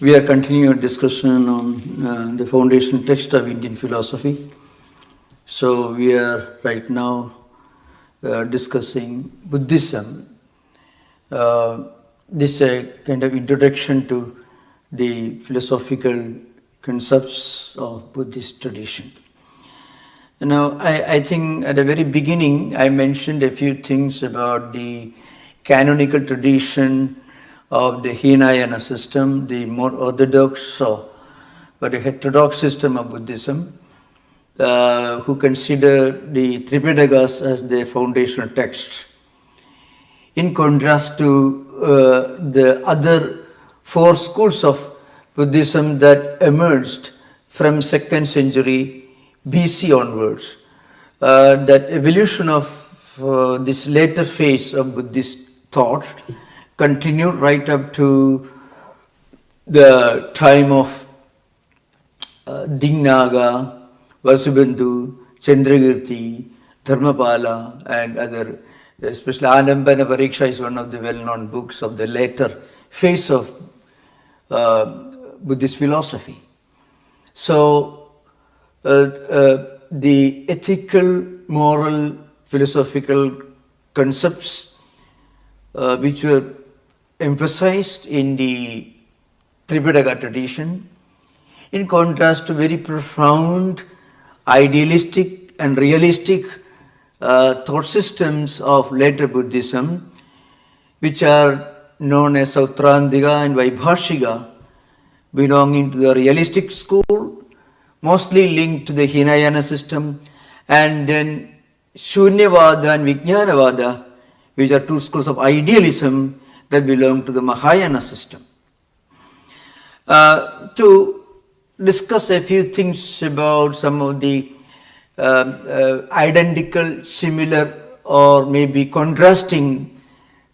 We are continuing our discussion on the foundational text of Indian philosophy. So we are right now discussing Buddhism. This is a kind of introduction to the philosophical concepts of Buddhist tradition. Now, I think at the very beginning I mentioned a few things about the canonical tradition of the Hinayana system, the more orthodox but a heterodox system of Buddhism, who consider the Tripitakas as their foundational texts, in contrast to the other four schools of Buddhism that emerged from 2nd century BC onwards. That evolution of this later phase of Buddhist thought continued right up to the time of Dignaga, Vasubandhu, Chandrakirti, Dharmapala, and other, especially Anambana Pariksha is one of the well-known books of the later phase of Buddhist philosophy. So, the ethical, moral, philosophical concepts which were emphasized in the Tripitaka tradition, in contrast to very profound, idealistic and realistic thought systems of later Buddhism, which are known as Sautrantika and Vaibhashika, belonging to the realistic school, mostly linked to the Hinayana system, and then Shunyavada and Vijnanavada, which are two schools of idealism that belong to the Mahayana system. To discuss a few things about some of the identical, similar, or maybe contrasting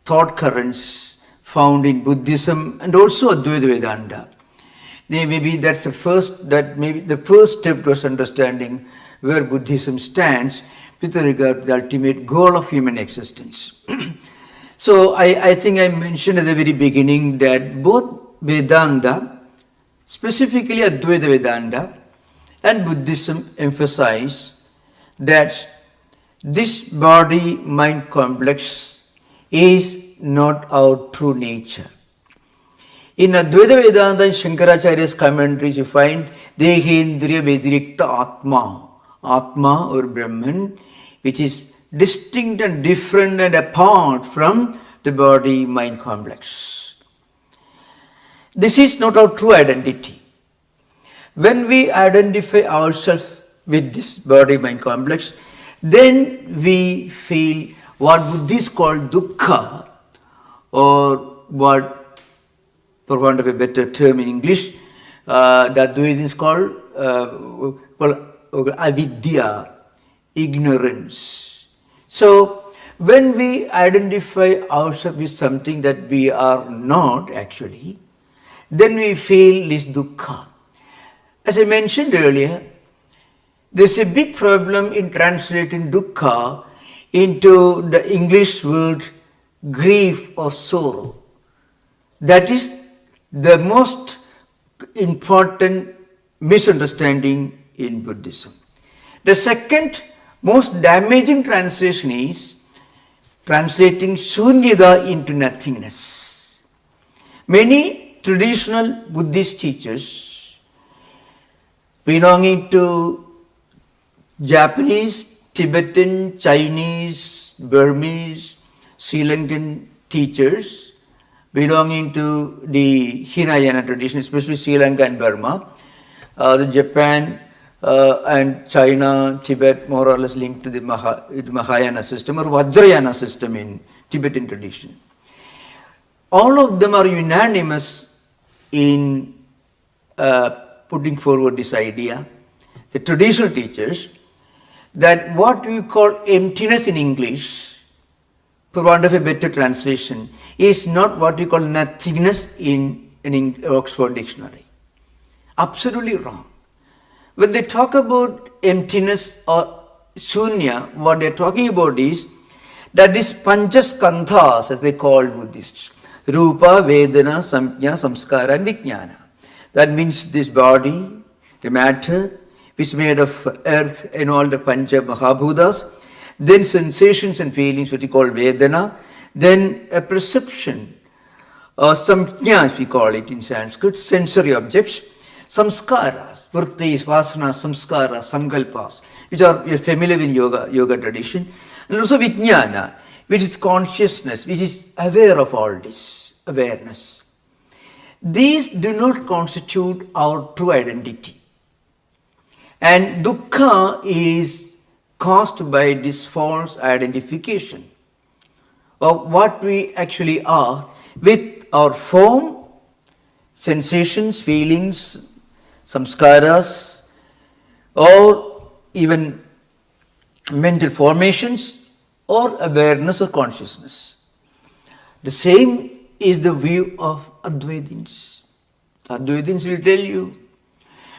thought currents found in Buddhism and also Advaita Vedanta. Maybe that's the first step towards understanding where Buddhism stands with regard to the ultimate goal of human existence. So I think I mentioned at the very beginning that both Vedanta, specifically Advaita Vedanta, and Buddhism emphasize that this body-mind complex is not our true nature. In Advaita Vedanta and Shankaracharya's commentaries, you find Dehendriya Vedirikta Atma, Atma or Brahman, which is distinct and different and apart from the body-mind complex. This is not our true identity. When we identify ourselves with this body-mind complex, then we feel what Buddhists call dukkha, or what, for want of a better term in English, that is called avidya, ignorance. So, when we identify ourselves with something that we are not actually, then we feel this dukkha. As I mentioned earlier, there's a big problem in translating dukkha into the English word grief or sorrow. That is the most important misunderstanding in Buddhism. The second most damaging translation is translating shunyata into nothingness. Many traditional Buddhist teachers belonging to Japanese, Tibetan, Chinese, Burmese, Sri Lankan teachers belonging to the Hinayana tradition, especially Sri Lanka and Burma, the Japan and China, Tibet, more or less linked to the Mahayana system or Vajrayana system in Tibetan tradition. All of them are unanimous in putting forward this idea, the traditional teachers, that what we call emptiness in English, for want of a better translation, is not what we call nothingness in an Oxford dictionary. Absolutely wrong. When they talk about emptiness or shunya, what they're talking about is that is panchaskandhas, as they call Buddhists, Rupa, Vedana, Samjna, Samskara and Vijnana. That means this body, the matter, which is made of earth and all the Pancha Mahabhutas, then sensations and feelings, what we call Vedana, then a perception, or samjnas we call it in Sanskrit, sensory objects, samskaras, vrittis, vasanas, samskaras, sankalpas, which are you're familiar with yoga tradition, and also vijnana, which is consciousness, which is aware of all this, awareness. These do not constitute our true identity. And dukkha is caused by this false identification of what we actually are with our form, sensations, feelings, samskaras, or even mental formations, or awareness or consciousness. The same is the view of Advaitins. Advaitins will tell you,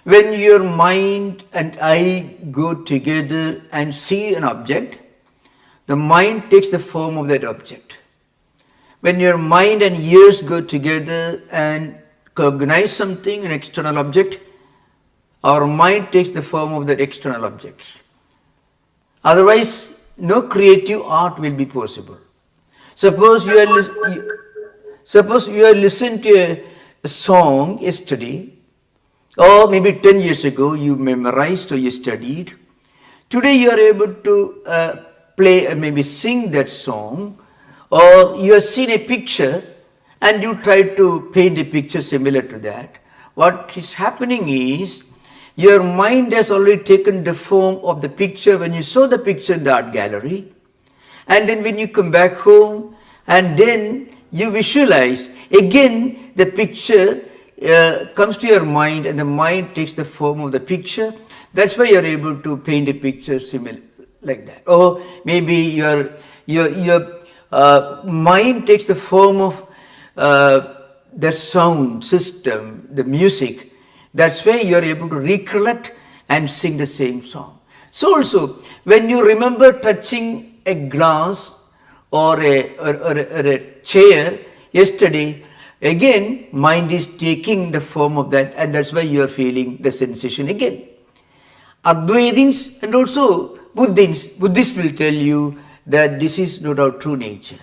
when your mind and eye go together and see an object, the mind takes the form of that object. When your mind and ears go together and cognize something, an external object, our mind takes the form of that external object. Otherwise, no creative art will be possible. Suppose you are listening to a song yesterday, or maybe 10 years ago you memorized or you studied. Today you are able to play and maybe sing that song, or you have seen a picture and you try to paint a picture similar to that. What is happening is your mind has already taken the form of the picture when you saw the picture in the art gallery, and then when you come back home and then you visualize again the picture comes to your mind, and the mind takes the form of the picture. That's why you're able to paint a picture similar like that. Or maybe your mind takes the form of the sound system, the music. That's why you're able to recollect and sing the same song. So also, when you remember touching a glass or a chair yesterday, again, mind is taking the form of that, and that's why you are feeling the sensation again. Advaitins and also Buddhists will tell you that this is not our true nature.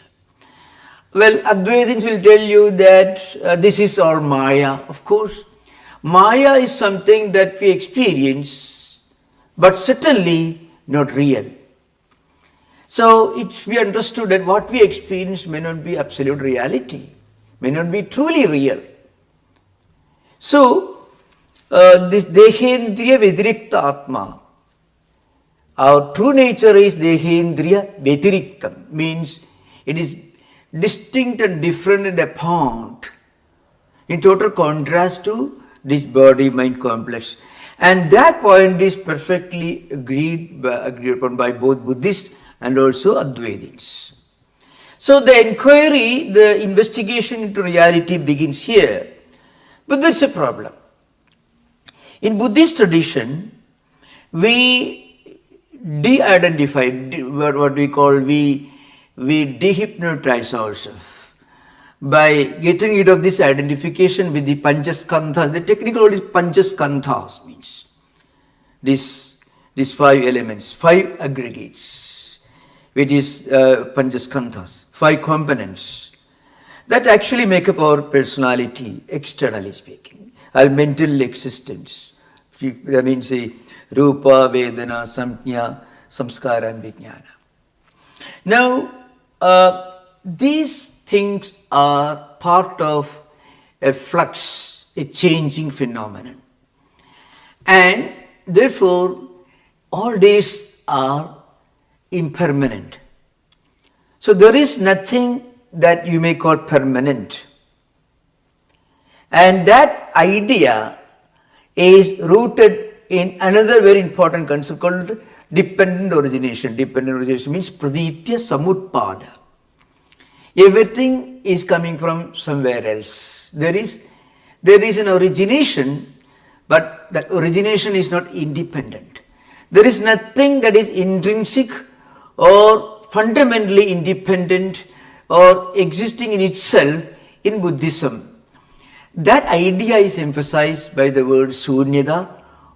Well, Advaitins will tell you that this is all Maya. Of course, Maya is something that we experience, but certainly not real. So it should be understood that what we experience may not be absolute reality, may not be truly real. So, this Dehendriya Vedirikta Atma, our true nature is Dehendriya Vediriktam, means it is distinct and different and apart, in total contrast to this body-mind complex. And that point is perfectly agreed upon by both Buddhists and also Advaitins. So the inquiry, the investigation into reality begins here. But there's a problem. In Buddhist tradition, we de-identify, what we call, we dehypnotize ourselves by getting rid of this identification with the Panchaskandhas. The technical word is Panchaskandhas, means these 5 elements, 5 aggregates, which is Panchaskandhas, 5 components that actually make up our personality, externally speaking, our mental existence. That means the Rupa, Vedana, Samjna, Samskara and Vijnana. Now, these things are part of a flux, a changing phenomenon. And therefore, all these are impermanent. So there is nothing that you may call permanent. And that idea is rooted in another very important concept called dependent origination. Dependent origination means praditya samutpada. Everything is coming from somewhere else. There is an origination, but that origination is not independent. There is nothing that is intrinsic or fundamentally independent or existing in itself in Buddhism. That idea is emphasized by the word Sunyata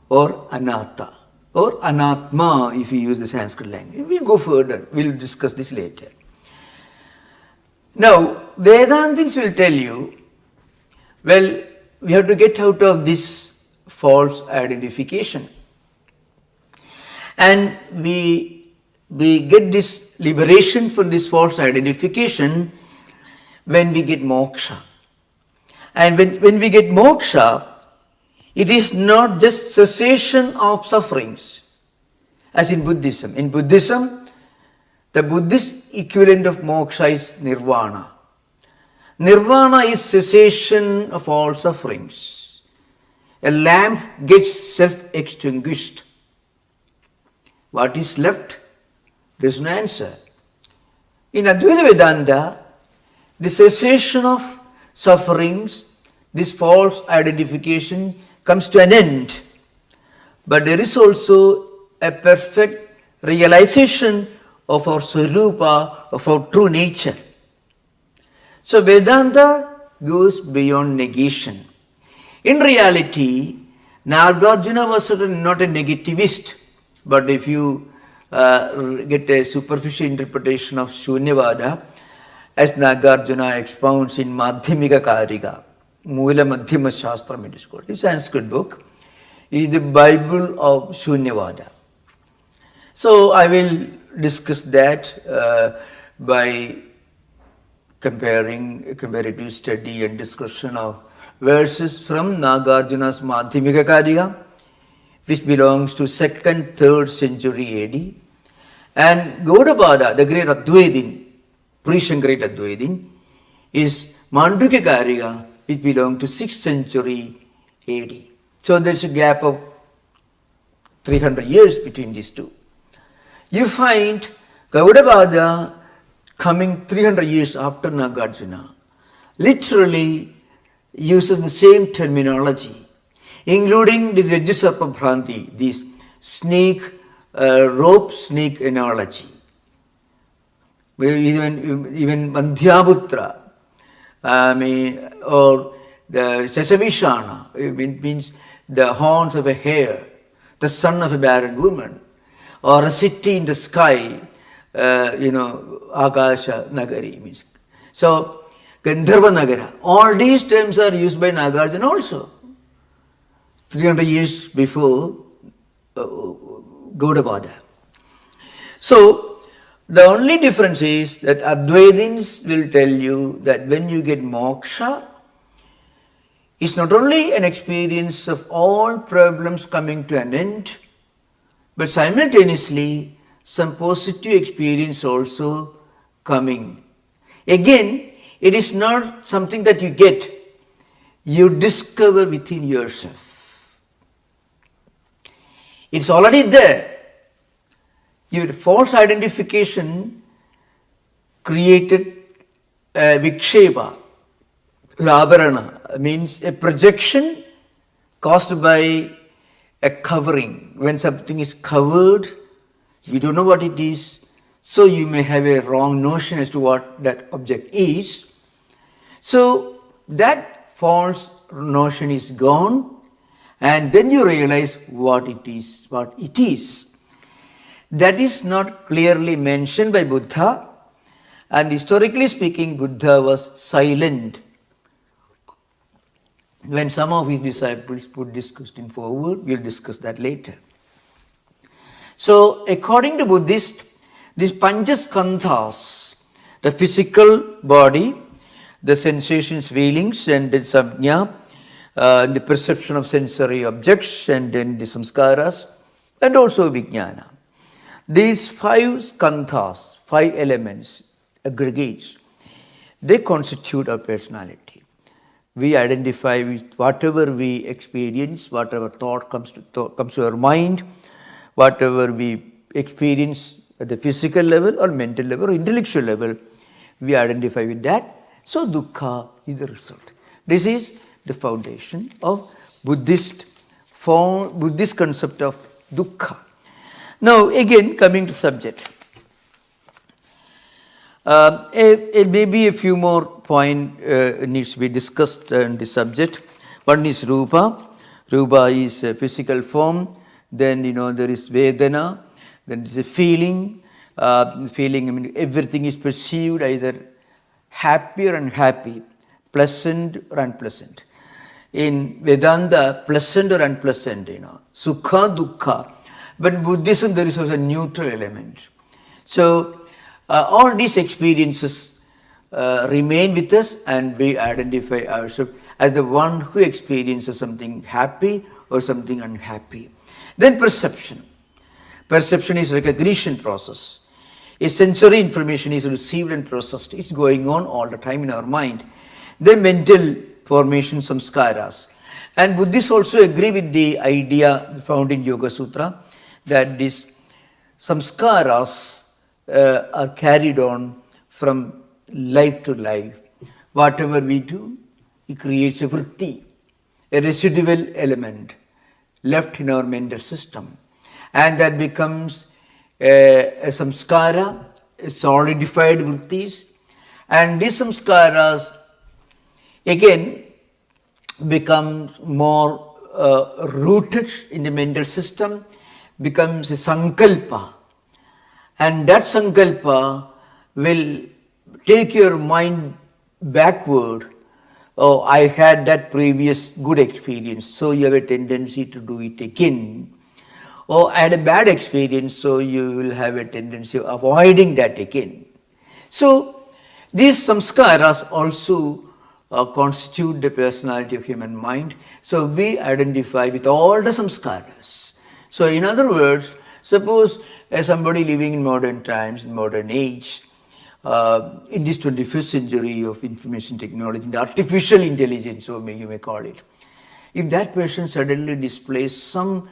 or Anatta or Anatma if you use the Sanskrit language. We'll go further, we'll discuss this later. Now, Vedantists will tell you, well, we have to get out of this false identification. And we get this liberation from this false identification when we get moksha. And when we get moksha, it is not just cessation of sufferings, as in Buddhism. In Buddhism, the Buddhist equivalent of moksha is nirvana. Nirvana is cessation of all sufferings. A lamp gets self-extinguished. What is left? There is no answer. In Advaita Vedanta, the cessation of sufferings, this false identification comes to an end. But there is also a perfect realization of our Swarupa, of our true nature. So Vedanta goes beyond negation. In reality, Nagarjuna was certainly not a negativist, but if you get a superficial interpretation of Shunyavada, as Nagarjuna expounds in Madhyamika Karika, Mula Madhyama Shastram it is called. It's a Sanskrit book. It is the Bible of Shunyavada. So I will discuss that by comparing a comparative study and discussion of verses from Nagarjuna's Madhyamika Karika, which belongs to 2nd, 3rd century AD, and Gaudapada, the great Advaitin, pre-Shankarite Advaitin, is Mandukya Karika, which belongs to 6th century AD. So there is a gap of 300 years between these two. You find Gaudapada coming 300 years after Nagarjuna, literally uses the same terminology, including the Rajasarpa Bhranti, this snake, rope snake analogy. Even Mandhyaputra, or the Sesavishana, it means the horns of a hare, the son of a barren woman, or a city in the sky, Akasha Nagari means. So, Gandharva Nagara, all these terms are used by Nagarjuna also, 300 years before Gaudapada. So, the only difference is that Advaitins will tell you that when you get moksha, it's not only an experience of all problems coming to an end, but simultaneously some positive experience also coming. Again, it is not something that you get, you discover within yourself. It's already there. Your false identification created a vikshepa, ravarana, means a projection caused by a covering. When something is covered, you don't know what it is, so you may have a wrong notion as to what that object is. So that false notion is gone, and then you realize what it is. That is not clearly mentioned by Buddha, and historically speaking, Buddha was silent when some of his disciples put this question forward. We'll discuss that later. So, according to Buddhist, these Panchaskandhas, the physical body, the sensations, feelings, and then samjna, the perception of sensory objects, and then the samskaras, and also vijnana. These 5 skandhas, 5 elements, aggregates, they constitute our personality. We identify with whatever we experience, whatever thought comes to our mind, whatever we experience at the physical level or mental level or intellectual level, we identify with that. So dukkha is the result. This is the foundation of Buddhist concept of dukkha. Now again, coming to subject. Maybe a few more points needs to be discussed on this subject. One is Rupa. Rupa is a physical form. Then, there is Vedana. Then there is a feeling. Feeling, everything is perceived either happy or unhappy, pleasant or unpleasant. In Vedanta, pleasant or unpleasant, Sukha, Dukkha. But in Buddhism, there is also a neutral element. So, all these experiences remain with us, and we identify ourselves as the one who experiences something happy or something unhappy. Then perception. Perception is recognition process. A sensory information is received and processed. It's going on all the time in our mind. Then mental formation, samskaras. And Buddhists also agree with the idea found in Yoga Sutra that these samskaras are carried on from life to life. Whatever we do, it creates a vritti, a residual element left in our mental system. And that becomes a samskara, a solidified vrittis. And these samskaras again become more rooted in the mental system, becomes a sankalpa. And that sankalpa will take your mind backward. Oh, I had that previous good experience, so you have a tendency to do it again. Or I had a bad experience, so you will have a tendency of avoiding that again. So these samskaras also constitute the personality of human mind. So we identify with all the samskaras. So in other words, suppose somebody living in modern times, in modern age, in this 21st century of information technology, the artificial intelligence, so you may call it, if that person suddenly displays some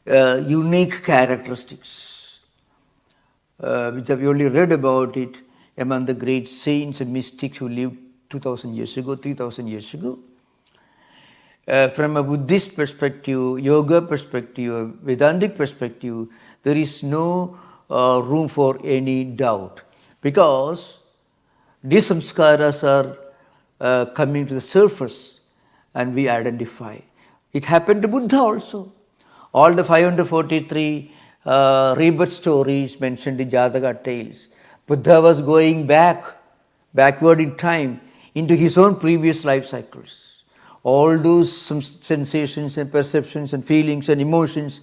unique characteristics, which have only read about it among the great saints and mystics who lived 2000 years ago, 3000 years ago. From a Buddhist perspective, yoga perspective, Vedantic perspective, there is no room for any doubt, because these samskaras are coming to the surface and we identify. It happened to Buddha also. All the 543 rebirth stories mentioned in Jataka tales, Buddha was going backward in time into his own previous life cycles. All those sensations and perceptions and feelings and emotions,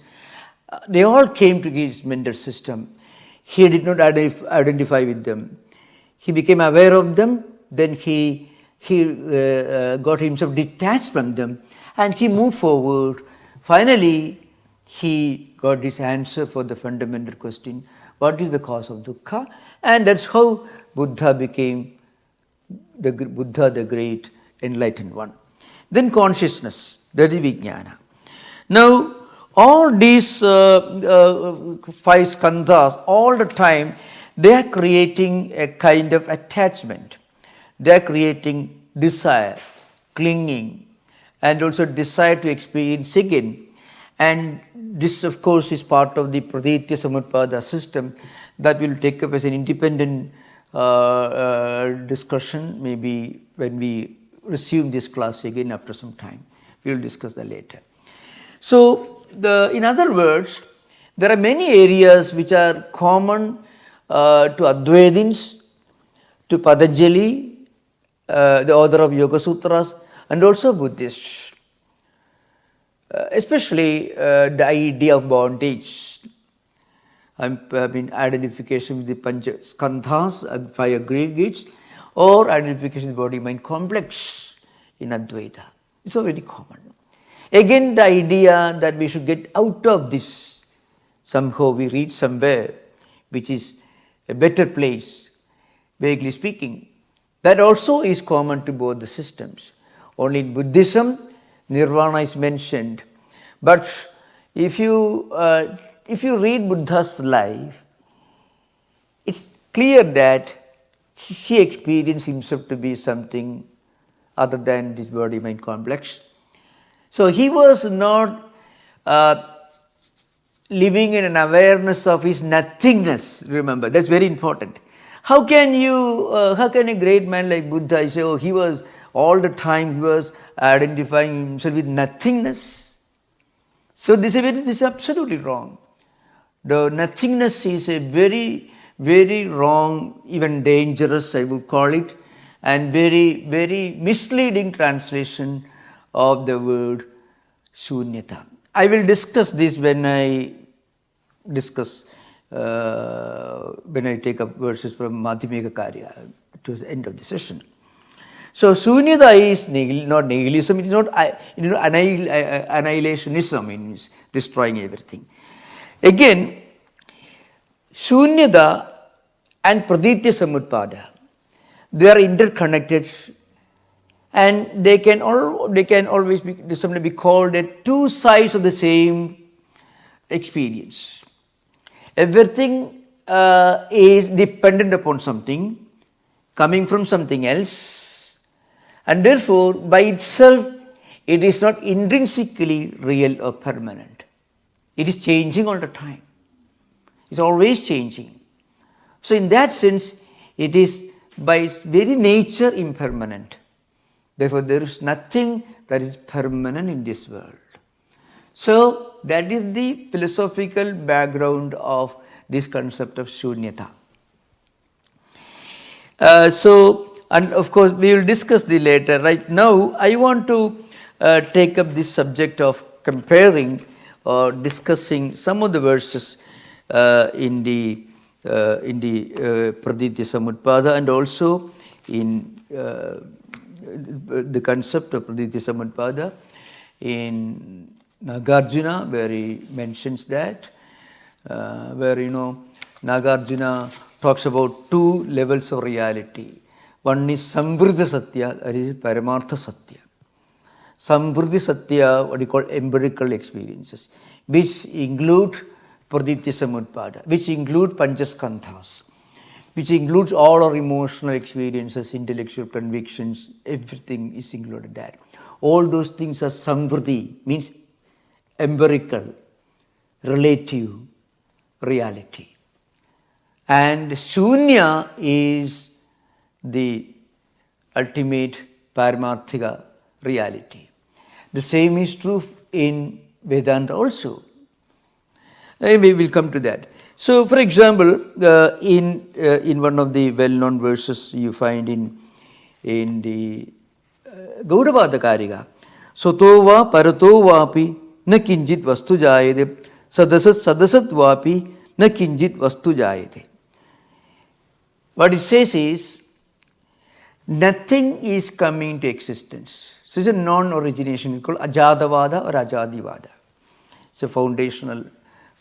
they all came to his mental system. He did not identify with them. He became aware of them, then he got himself detached from them, and he moved forward. Finally, he got this answer for the fundamental question, what is the cause of dukkha? And that's how Buddha became the great enlightened one. Then consciousness, that is vijnana. Now, all these 5 skandhas, all the time, they are creating a kind of attachment. They are creating desire, clinging, and also desire to experience again. And this, of course, is part of the Praditya Samutpada system that will take up as an independent discussion, maybe when we resume this class again after some time. We will discuss that later. So, in other words, there are many areas which are common to Advaitins, to Patanjali, the author of Yoga Sutras, and also Buddhists. Especially the idea of bondage. I mean identification with the Pancha Skandhas, 5 aggregates, or identification with body-mind complex in Advaita. It's so very common. Again, the idea that we should get out of this, somehow we reach somewhere which is a better place, vaguely speaking. That also is common to both the systems. Only in Buddhism, Nirvana is mentioned. But if you read Buddha's life, it's clear that he experienced himself to be something other than this body-mind complex. So he was not living in an awareness of his nothingness, remember, that's very important. How can a great man like Buddha say, oh, he was all the time, he was identifying himself with nothingness? So this is absolutely wrong. The nothingness is a very, very wrong, even dangerous, I would call it, and very, very misleading translation of the word shunyata. I will discuss this when I take up verses from Madhyamika Karya towards the end of the session. So shunyata is not nihilism, it is not annihilationism, means destroying everything. Again, shunyata and praditya samutpada, they are interconnected, and they can always be called as two sides of the same experience. Everything is dependent upon something, coming from something else, and therefore by itself it is not intrinsically real or permanent. It is changing all the time. It's always changing. So in that sense, it is by its very nature impermanent. Therefore, there is nothing that is permanent in this world. So that is the philosophical background of this concept of shunyata. And of course, we will discuss the later. Right now, I want to take up this subject of comparing or discussing some of the verses in the Praditya Samutpada, and also in the concept of Praditya Samutpada in Nagarjuna, where he mentions that, where Nagarjuna talks about two levels of reality. One is Samvriddha Satya, that is Paramartha Satya. Samvriddhi Satya, what we call empirical experiences, which include Praditya Samutpada, which include Panchaskandhas, which includes all our emotional experiences, intellectual convictions, everything is included there. All those things are Samvriddhi, means empirical, relative reality. And Shunya is the ultimate Paramarthika reality. The same is true in Vedanta also. We will come to that. So, for example, in one of the well-known verses you find in the Gaudapada Karika, Soto va parato vapi na kinjit vastu jayate sadasat vapi na kinjit vastu jayate. What it says is, nothing is coming to existence. So it's a non-origination, called Ajadavada or Ajadivada. It's a foundational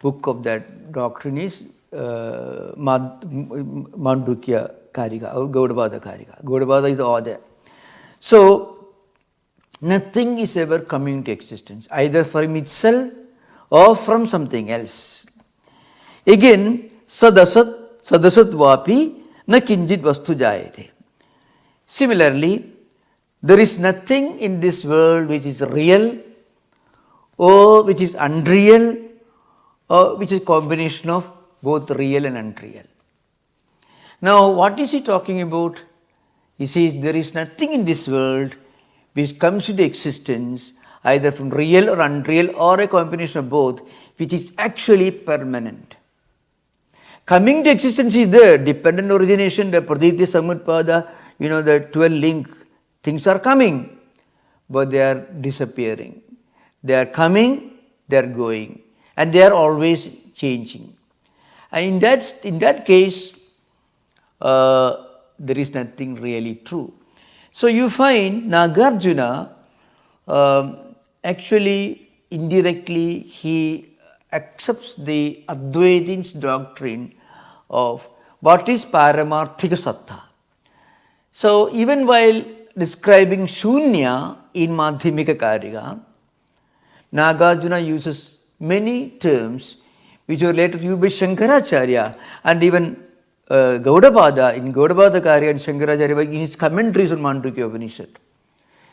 book of that doctrine is Mandukya Karika or Gaudapada Karika. Gaudapada is the author. So, nothing is ever coming to existence, either from itself or from something else. Again, sadasat vapi na kinjit vastu jayate. Similarly, there is nothing in this world which is real or which is unreal, or which is a combination of both real and unreal. Now, what is he talking about? He says there is nothing in this world which comes into existence either from real or unreal or a combination of both, which is actually permanent. Coming to existence is there, dependent origination, the Praditya Samutpada, the 12 link, things are coming, but they are disappearing. They are coming, they are going, and they are always changing. And in that case, there is nothing really true. So you find Nagarjuna, actually indirectly he accepts the Advaitin's doctrine of what is Paramarthika Satta. So even while describing Shunya in Madhyamika Karika, Nagarjuna uses many terms which were later used by Shankaracharya, and even Gaudapada, in Gaudapada Karya and Shankaracharya in his commentaries on Mandukya Upanishad.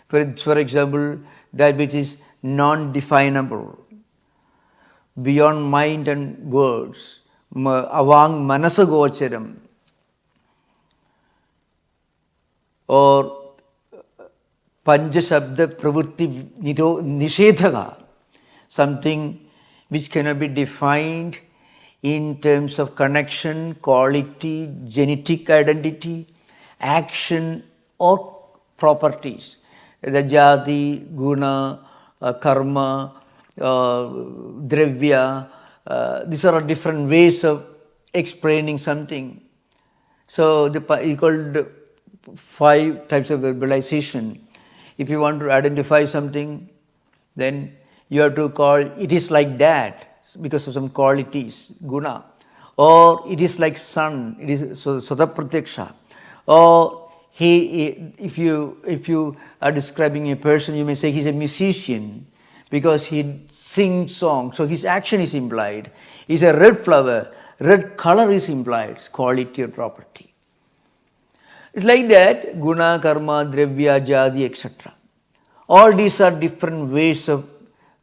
For example, that which is non-definable, beyond mind and words, avang manasagocharam, or Panchashabda Pravritti Nishedhaka, something which cannot be defined in terms of connection, quality, genetic identity, action or properties. The jati, guna, karma, dravya, these are different ways of explaining something. So he called 5 types of verbalization. If you want to identify something, then you have to call it is like that because of some qualities, guna. Or it is like sun, it is Sadapratiksha. Or if you are describing a person, you may say he's a musician because he sings songs. So his action is implied. He's a red flower, red color is implied, quality or property. It's like that, guna, karma, dravya, jadi, etc. All these are different ways of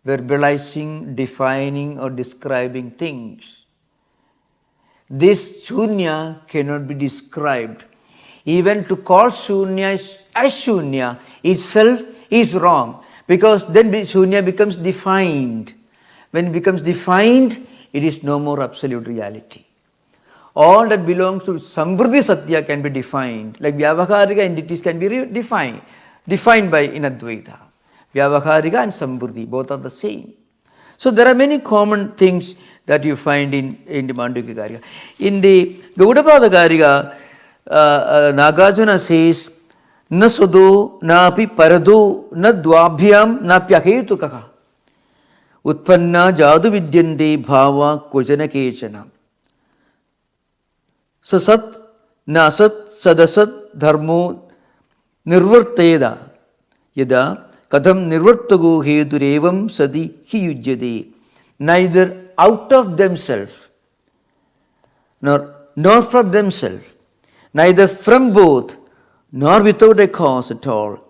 verbalizing, defining or describing things. This shunya cannot be described. Even to call shunya as shunya itself is wrong, because then shunya becomes defined. When it becomes defined, it is no more absolute reality. All that belongs to samvriddhi satya can be defined, like vyavaharika entities can be defined by in Advaita. Vyavaharika and samvriddhi, both are the same. So there are many common things that you find in the Mandukya Karika. In the Gaudapada Karika, Nagarjuna says, na sudo, na api parado, na dvabhyam, na pyaketukaka. Utpanna jadu vidyante bhava kojana kechana. Sasat, nasat, sadasat, dharmo, nirvarteda. Yada, kadam nirvartago hedurevam sadi hi yujyade. Neither out of themselves, nor from themselves, neither from both, nor without a cause at all.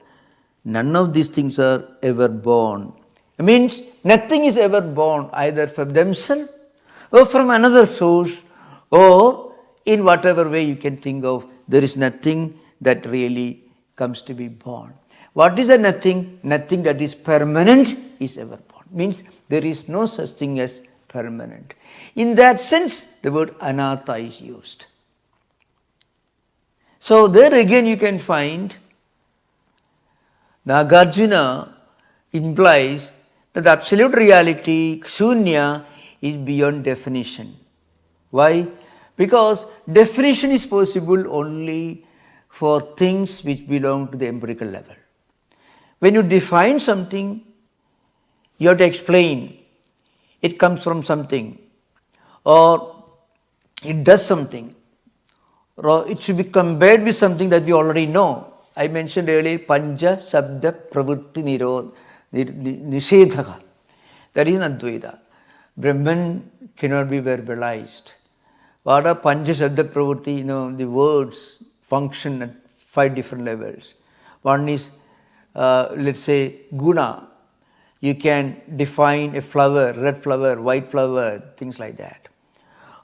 None of these things are ever born. It means nothing is ever born either from themselves or from another source, or in whatever way you can think of. There is nothing that really comes to be born. What is a nothing? Nothing that is permanent is ever born. Means there is no such thing as permanent. In that sense, the word anatta is used. So there again you can find Nagarjuna implies that the absolute reality, shunya, is beyond definition. Why? Because definition is possible only for things which belong to the empirical level. When you define something, you have to explain. It comes from something, or it does something, or it should be compared with something that we already know. I mentioned earlier, Pancha Sabda Pravritti Nishedhaka. That is in Advaita. Brahman cannot be verbalized. What are Pancha Sabda Pravritti? The words function at 5 different levels. One is, let's say, guna. You can define a flower, red flower, white flower, things like that.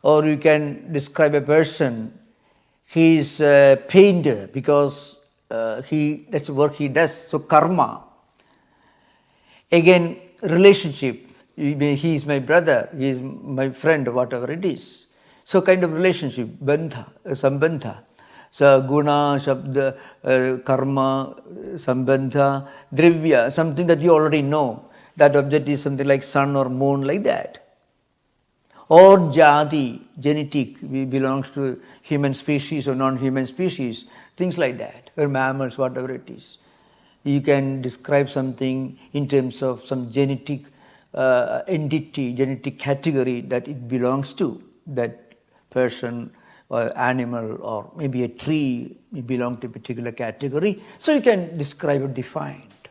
Or you can describe a person, he is a painter because that's the work he does, so karma. Again, relationship, he is my brother, he is my friend, whatever it is. So kind of relationship, bandha, sambandha. So guna, shabda, karma, sambandha, dravya, something that you already know. That object is something like sun or moon, like that. Or jati, genetic, belongs to human species or non-human species, things like that, or mammals, whatever it is. You can describe something in terms of some genetic entity, genetic category that it belongs to, that person or animal or maybe a tree may belong to a particular category. So you can describe it defined.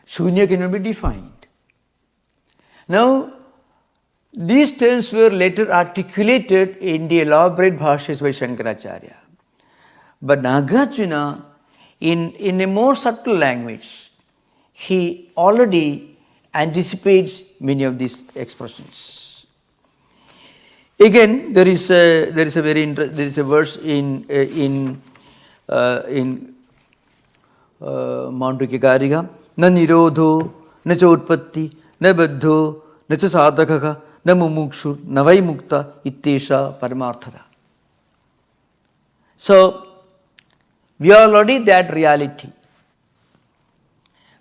Shunya cannot be defined. Now, these terms were later articulated in the elaborate bhashyas by Shankaracharya. But Nagarjuna, in a more subtle language, he already anticipates many of these expressions. Again, there is a verse in Mandukya na nirodho, na cha utpatti, na baddho, na cha sadhaka, na mumukshu, na vai mukta, ittesha paramarthada. So, we are already that reality.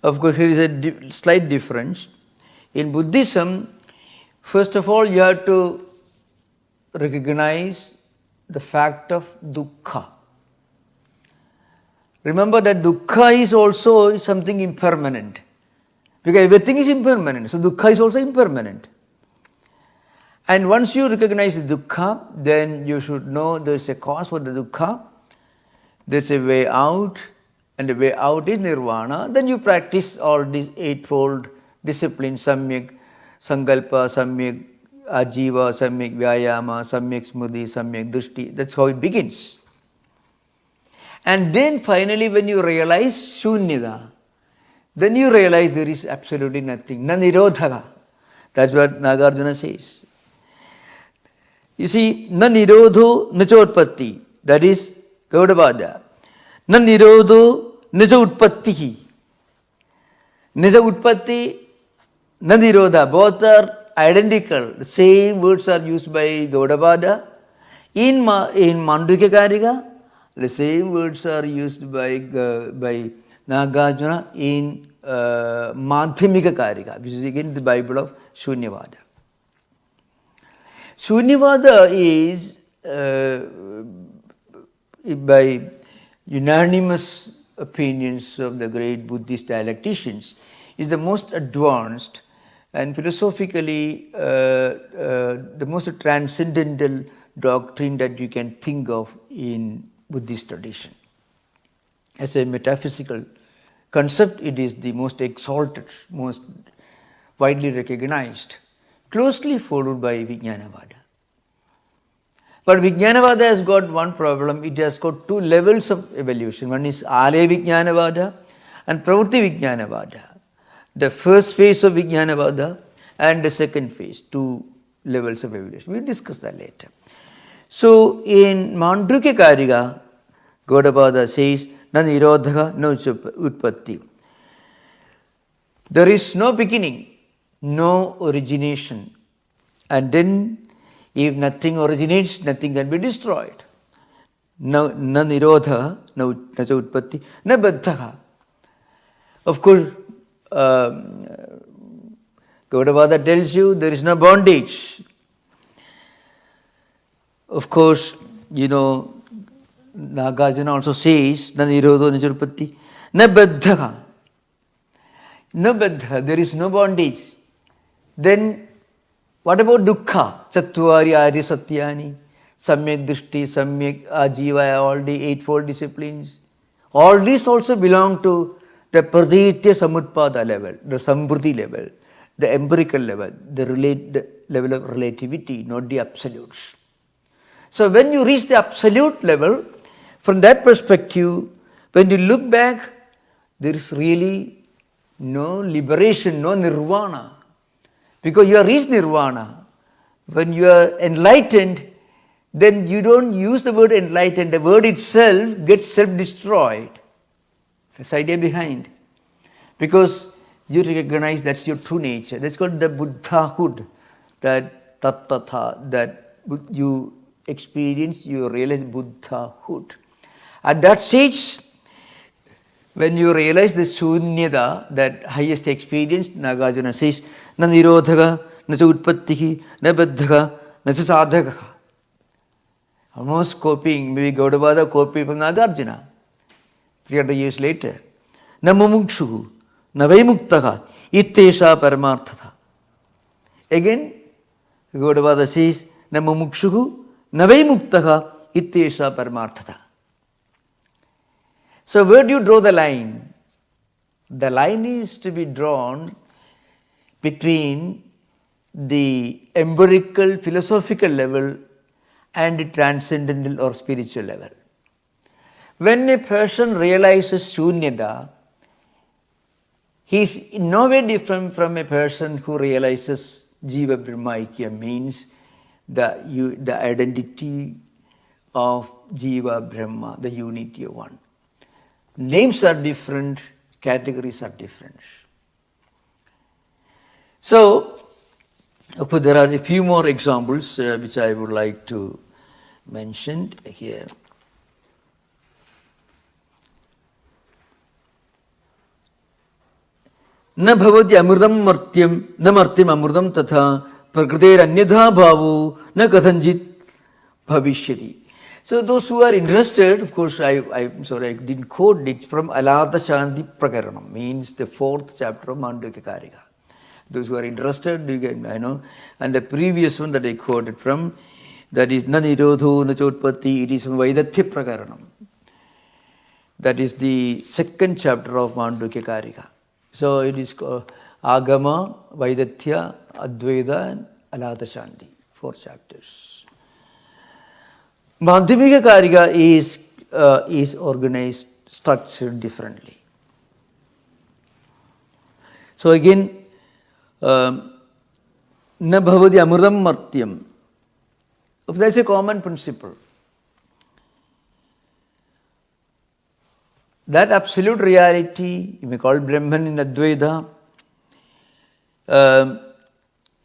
Of course, here is a slight difference. In Buddhism, first of all, you have to recognize the fact of dukkha. Remember that dukkha is also something impermanent. Because everything is impermanent, so dukkha is also impermanent. And once you recognize the dukkha, then you should know there is a cause for the dukkha, there is a way out, and the way out is nirvana. Then you practice all these eightfold disciplines, samyak sankalpa, samyak ajiva, samyak vyayama, samyak smriti, samyak drishti. That's how it begins. And then finally when you realize shunyata, then you realize there is absolutely nothing. Na nirodhaka. That's what Nagarjuna says. You see, na nirodho na cha utpatti. That is Gaudapada. Na nirodho na cha utpattihi. Na cha utpatti, na nirodha. Both are identical. The same words are used by Gaudapada. In Mandukya Karika, the same words are used by Nagarjuna in Madhyamika Karika, which is again the Bible of Shunyavada. Shunyavada is, by unanimous opinions of the great Buddhist dialecticians, is the most advanced and philosophically the most transcendental doctrine that you can think of in Buddhist tradition. As a metaphysical concept, it is the most exalted, most widely recognized, closely followed by Vijnanavada. But Vijnanavada has got one problem, it has got two levels of evolution. One is Alaya Vijnanavada and Pravritti Vijnanavada. The first phase of Vijnanavada and the second phase, two levels of evolution. We will discuss that later. So, in Mandukya Karika, Gaudapada says, na nirodhaka, no utpatti. There is no beginning, no origination. And then, if nothing originates, nothing can be destroyed. Na nirodha, na cha utpatti, na baddhaka. Of course, Gaudapada tells you there is no bondage. Of course, you know, Nagarjuna also says, na nirodho na cha utpatti, na baddhaka. No baddha, there is no bondage. Then, what about dukkha? Chattvari arya satyani, samyak drishti, samyak ajiva, all the eightfold disciplines. All these also belong to the praditya samutpada level, the samvriti level, the empirical level, the level of relativity, not the absolutes. So when you reach the absolute level, from that perspective, when you look back, there is really no liberation, no nirvana. Because you have reached nirvana. When you are enlightened, then you don't use the word enlightened. The word itself gets self-destroyed. That's the idea behind. Because you recognize that's your true nature. That's called the Buddhahood. That tattatha, that you experience, you realize Buddhahood. At that stage, when you realize the shunyata, that highest experience, Nagarjuna says, na nirodhaka, na cha utpattihi, na baddhaka, na cha sadhaka. Almost copying, maybe Gaudapada copying from Nagarjuna. 300 years later. Na mumukshuhu, na vaimuktaka, ittesha paramarthata. Again, Gaudapada says, na mumukshuhu, na vaimuktaka, ittesha paramarthata. So where do you draw the line? The line is to be drawn between the empirical, philosophical level and the transcendental or spiritual level. When a person realizes shunyata, he is in no way different from a person who realizes Jiva Brahmaikya, means the identity of Jiva Brahma, the unity of one. names are different, categories are different. So, there are a few more examples which I would like to mention here. न भवति अमृतं मर्त्यं न मर्त्यम अमृतं तथा प्रकृतेर अन्यथा भावो न कथंचित भविष्यति. So those who are interested, of course, I'm sorry, I didn't quote it from Alada Shanti Prakaranam, means the 4th chapter of Mandukya Karika. Those who are interested, you can, I know. And the previous one that I quoted from, that is Na Nirodho Na Chotpatti, it is from Vaidatya Prakaranam. That is the 2nd chapter of Mandukya Karika. So it is called Agama, Vaidatya, Advaita and Alada Shanti, 4 chapters. Madhyamika Karika is organized, structured differently. So again, Na Bhavati Amrutam Martyam. That's a common principle. That absolute reality, you may call Brahman in Advaita,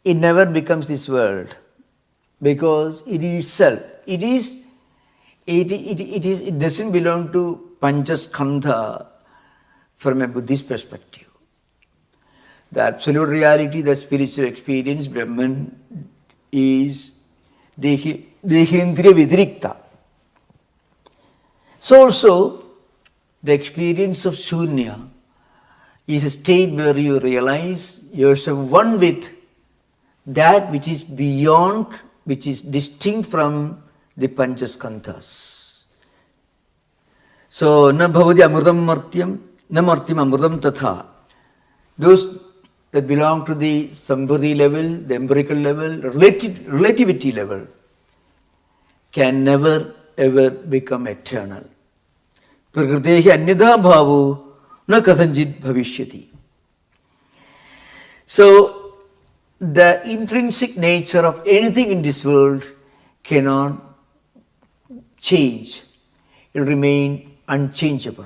it never becomes this world because it is itself. It doesn't belong to Panchaskandha from a Buddhist perspective. The absolute reality, the spiritual experience, Brahman, is Dehendriya Vidrikta. So also, the experience of Shunya is a state where you realize yourself one with that which is beyond, which is distinct from the Panchaskandhas. So, na bhavati amrutam martyam, na martyam amrutam tatha. Those that belong to the Sambhuti level, the empirical level, relativity level, can never ever become eternal. Prakritehi anyatha bhavo na kathanchit bhavishyati. So, the intrinsic nature of anything in this world cannot change. It will remain unchangeable.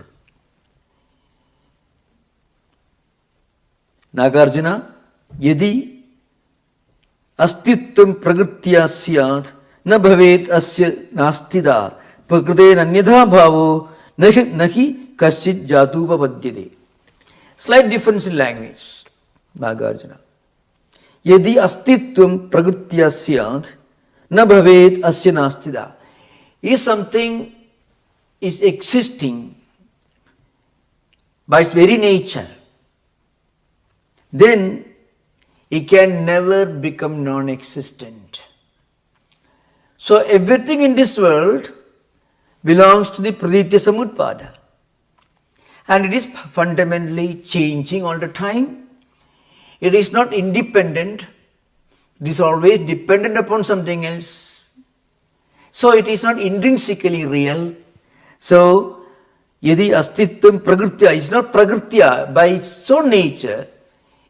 Nagarjuna, yadi astitvam prakrtya syat na bhavet asya nastida prakrite anyatha bhavo nahi kaschit jatupapadyate. Slight difference in language, Nagarjuna. Yadi astitvam prakrtya syat na bhavet asya nastida. If something is existing by its very nature, then it can never become non-existent. So everything in this world belongs to the praditya samutpada. And it is fundamentally changing all the time. It is not independent. It is always dependent upon something else. So it is not intrinsically real. So, yadi astitvam prakrtya, it's not prakrtya by its own nature.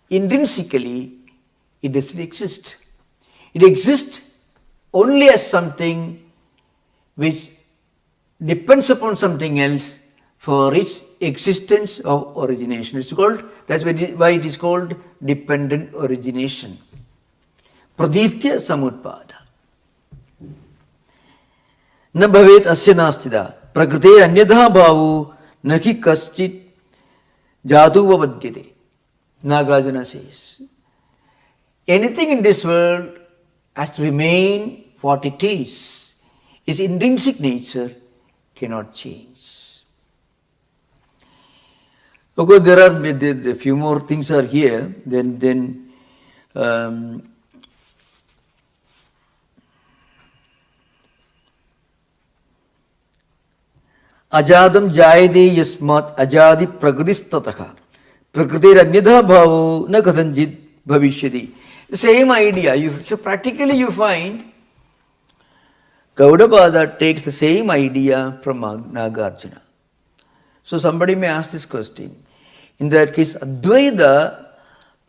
Intrinsically, it doesn't exist. It exists only as something which depends upon something else for its existence of origination. That's why it is called dependent origination. Praditya samutpada. Na bhavet asya nastida. Prakrite anyatha bhavo nahi kaschit jatupapadyate. Nagarjuna says, anything in this world has to remain what it is. Its intrinsic nature cannot change. Okay, there are a few more things are here. Then Ajadam jayade yasmat ajadi prakristataha. Prakritir anyatha bhavo na kathanchit bhavishyati. The same idea. Practically you find Gaudapada takes the same idea from Nagarjuna. So somebody may ask this question. In that case, Advaita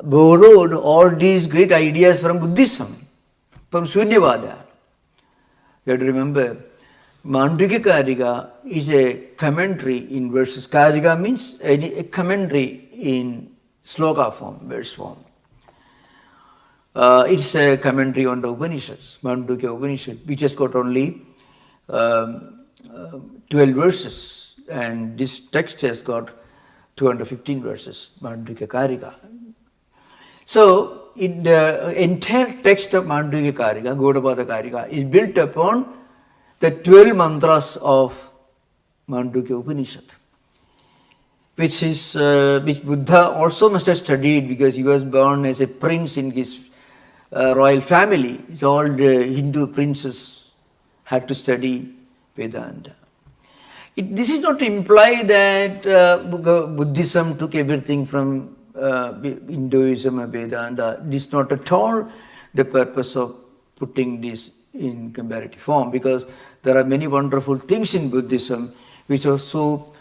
borrowed all these great ideas from Buddhism, from Shunyavada. You have to remember, Mandukya Karika is a commentary in verses. Karika means a commentary in sloka form, verse form. It's a commentary on the Upanishads, Mandukya Upanishad, which has got only 12 verses, and this text has got 215 verses, Mandukya Karika. So, the entire text of Mandukya Karika, Gaudapada Karika, is built upon the 12 mantras of Mandukya Upanishad, which Buddha also must have studied because he was born as a prince in his royal family. All the Hindu princes had to study Vedanta. This is not to imply that Buddhism took everything from Hinduism and Vedanta. This is not at all the purpose of putting this in comparative form, because there are many wonderful things in Buddhism which are so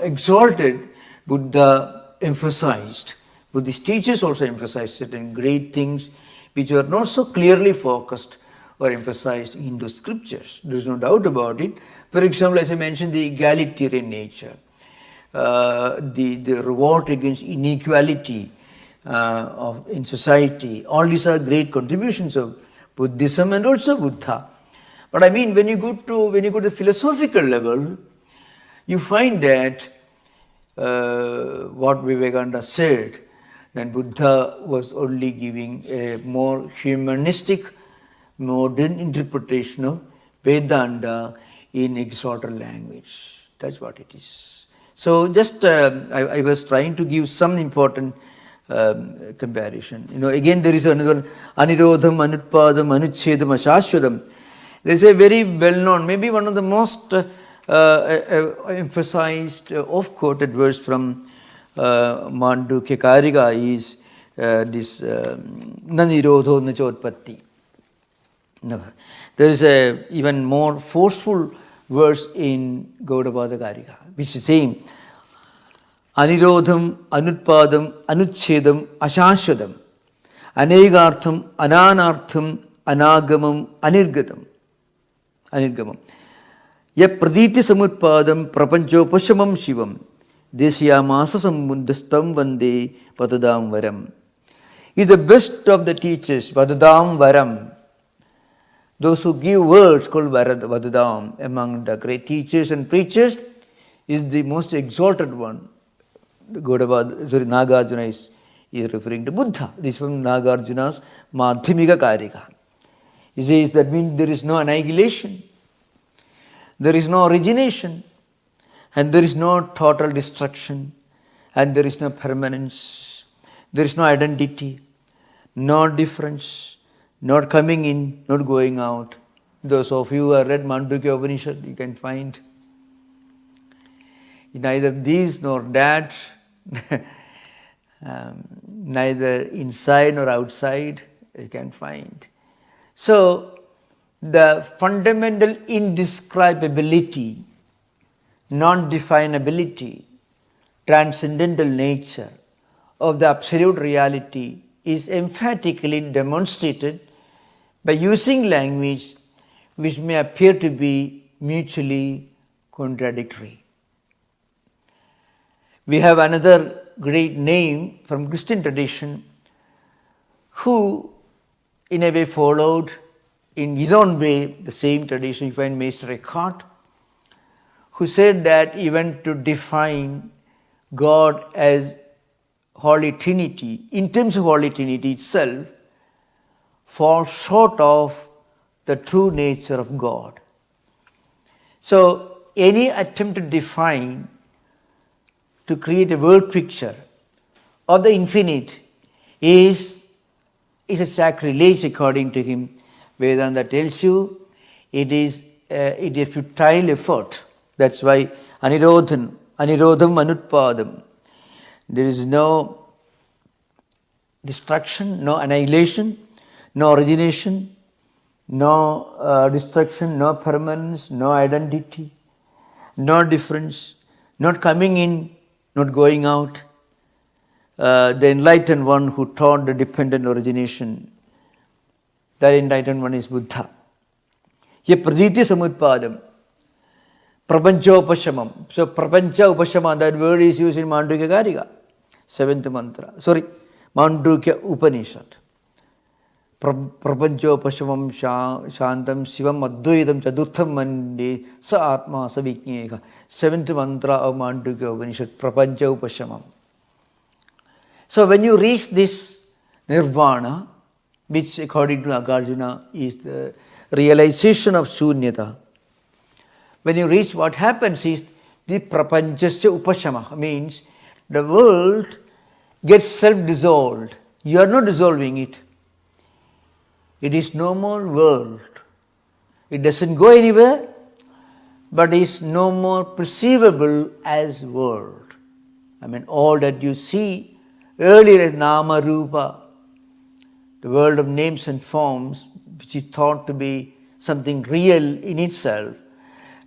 exalted. Buddha emphasized, Buddhist teachers also emphasized certain great things which were not so clearly focused or emphasized in Hindu scriptures. There is no doubt about it. For example, as I mentioned, the egalitarian nature, the revolt against inequality in society. All these are great contributions of Buddhism and also Buddha. But I mean, when you go to the philosophical level, you find that what Vivekananda said, that Buddha was only giving a more humanistic, modern interpretation of Vedanta in exalted language. That's what it is. So just I was trying to give some important comparison. Again there is another one, Anirodham, Anutpadam, Anuchedam, Ashashwadam. There is a very well-known, maybe one of the most emphasized, oft-quoted verse from Mandukya Karika is this Nanirodho Nachotpatti. There is a even more forceful verse in Gaudapada Karika, which is saying Anirodham, Anutpadam, Anuchedam, Ashashwadam, Anegartham, Ananartham, Anagamam, Anirgamam. Ya Praditi Samutpadam, Prapanchopashamam Shivam, Desyamasa Sambundastam Vande Patadam Varam. Is the best of the teachers, Patadam Varam. Those who give words called Vadadam among the great teachers and preachers is the most exalted one. Nagarjuna is referring to Buddha. This is from Nagarjuna's Madhyamika Karika. He says that means there is no annihilation, there is no origination, and there is no total destruction, and there is no permanence, there is no identity, no difference, not coming in, not going out. Those of you who have read Mandukya Upanishad, you can find neither this nor that, neither inside nor outside, you can find. So, the fundamental indescribability, non-definability, transcendental nature of the absolute reality is emphatically demonstrated by using language which may appear to be mutually contradictory. We have another great name from Christian tradition who in a way followed in his own way the same tradition. You find Meister Eckhart, who said that even to define God as Holy Trinity, in terms of Holy Trinity itself, falls short of the true nature of God. So, any attempt to define, to create a word picture of the infinite is a sacrilege according to him. Vedanta tells you it is a futile effort. That's why Anirodham, Anutpadam. There is no destruction, no annihilation, no origination, no destruction, no permanence, no identity, no difference, not coming in, not going out. The enlightened one who taught the dependent origination, that enlightened one is Buddha. Ye praditya samutpadam. Prapanchopashamam. So Prapancha Upashama, that word is used in Mandukya Karika, 7th mantra. Sorry, Mandukya Upanishad. Prapanchopashamam Shantam Shivam Advaitam Chadutham Mandi Sa Atma Sa Viknyeka. 7th mantra of Mandukya Upanishad, Prapancha Upashamam. So when you reach this nirvana, which according to Nagarjuna is the realization of Shunyata, when you reach, what happens is the prapanchasya upashama, means the world gets self-dissolved. You are not dissolving it. It is no more world. It doesn't go anywhere, but is no more perceivable as world. I mean, all that you see earlier as nama rupa, the world of names and forms, which is thought to be something real in itself,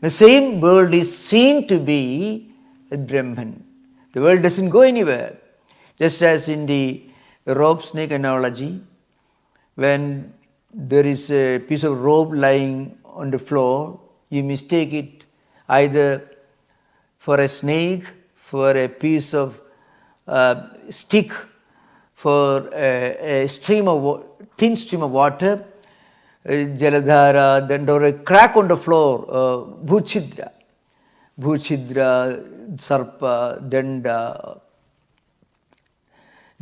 the same world is seen to be a Brahman. The world doesn't go anywhere. Just as in the rope snake analogy, when there is a piece of rope lying on the floor, you mistake it either for a snake, for a piece of stick, for a thin stream of water, Jaladhara, then there was a crack on the floor, Bhuchidra, Sarpa, Danda,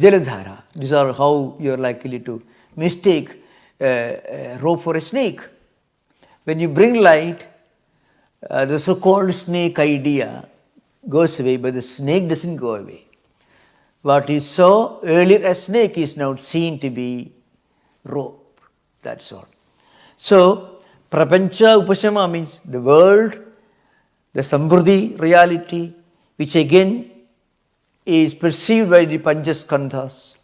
Jaladhara. These are how you are likely to mistake a rope for a snake. When you bring light, the so-called snake idea goes away, but the snake doesn't go away. What you saw earlier as snake is now seen to be rope. That's all. So, Prapancha Upashama means the world, the Samvriddhi reality, which again is perceived by the Panchaskandhas.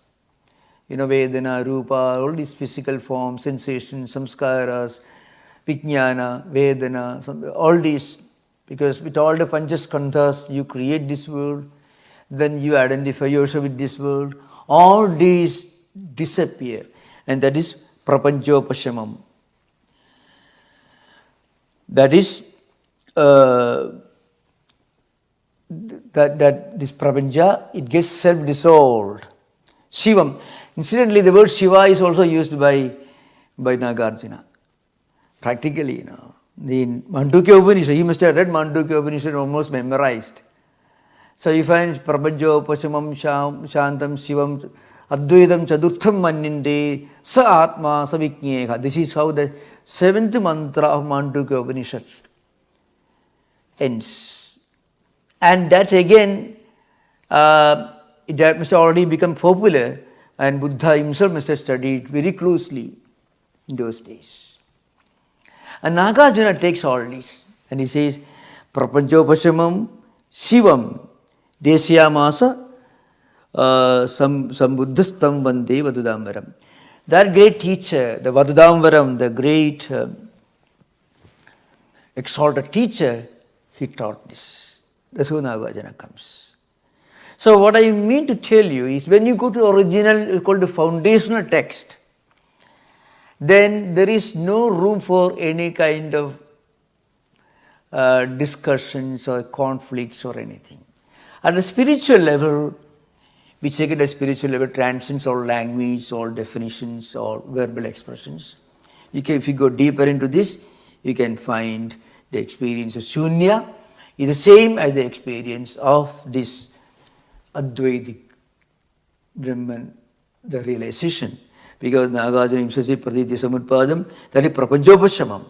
Vedana, Rupa, all these physical forms, sensations, samskaras, Vijnana, Vedana, all these, because with all the Panchaskandhas you create this world, then you identify yourself with this world, all these disappear, and that is Prapanchopashamam. That is that this Prapancha, it gets self-dissolved. Shivam. Incidentally, the word Shiva is also used by Nagarjuna. Practically, the Mandukya Upanishad, he must have read Mandukya Upanishad almost memorized. So you find Prapanchopashamam Shantam Shivam Advaitam Chadutham Maninde Sa Atma Sa Viknyeka. This is how the 7th mantra of Mandukya Upanishad ends. And that again, that must have already become popular, and Buddha himself must have studied very closely in those days. And Nagarjuna takes all this and he says, Prapanchopashamam Shivam Desyamasa Sambuddhistam Vande Vadudamvaram. That great teacher, the Vadudamvaram, the great exalted teacher, he taught this. That's how Nagarjuna comes. So what I mean to tell you is, when you go to the original, called the foundational text, then there is no room for any kind of discussions or conflicts or anything. At a spiritual level, which again at a spiritual level transcends all language, all definitions, all verbal expressions. If you go deeper into this, you can find the experience of Shunya is the same as the experience of this Advaitic Brahman, the realization. Because Nagarjuna himself says Praditya Samutpadam, that is Prapanchopashamam.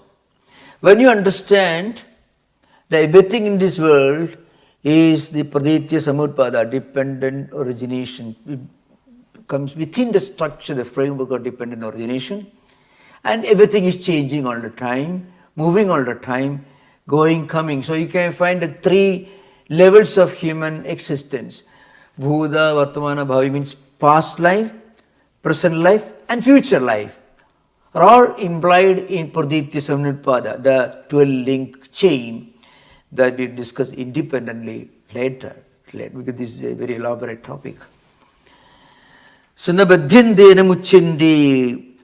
When you understand that everything in this world is the Praditya Samutpada, dependent origination, it comes within the structure, the framework of dependent origination, and everything is changing all the time, moving all the time, going, coming. So you can find the 3 levels of human existence. Bhuda, Vartamana, Bhavi means past life, present life, and future life are all implied in Praditya Samutpada, the 12-link chain that we discuss independently later, because this is a very elaborate topic. Sanabadhyandena muchindi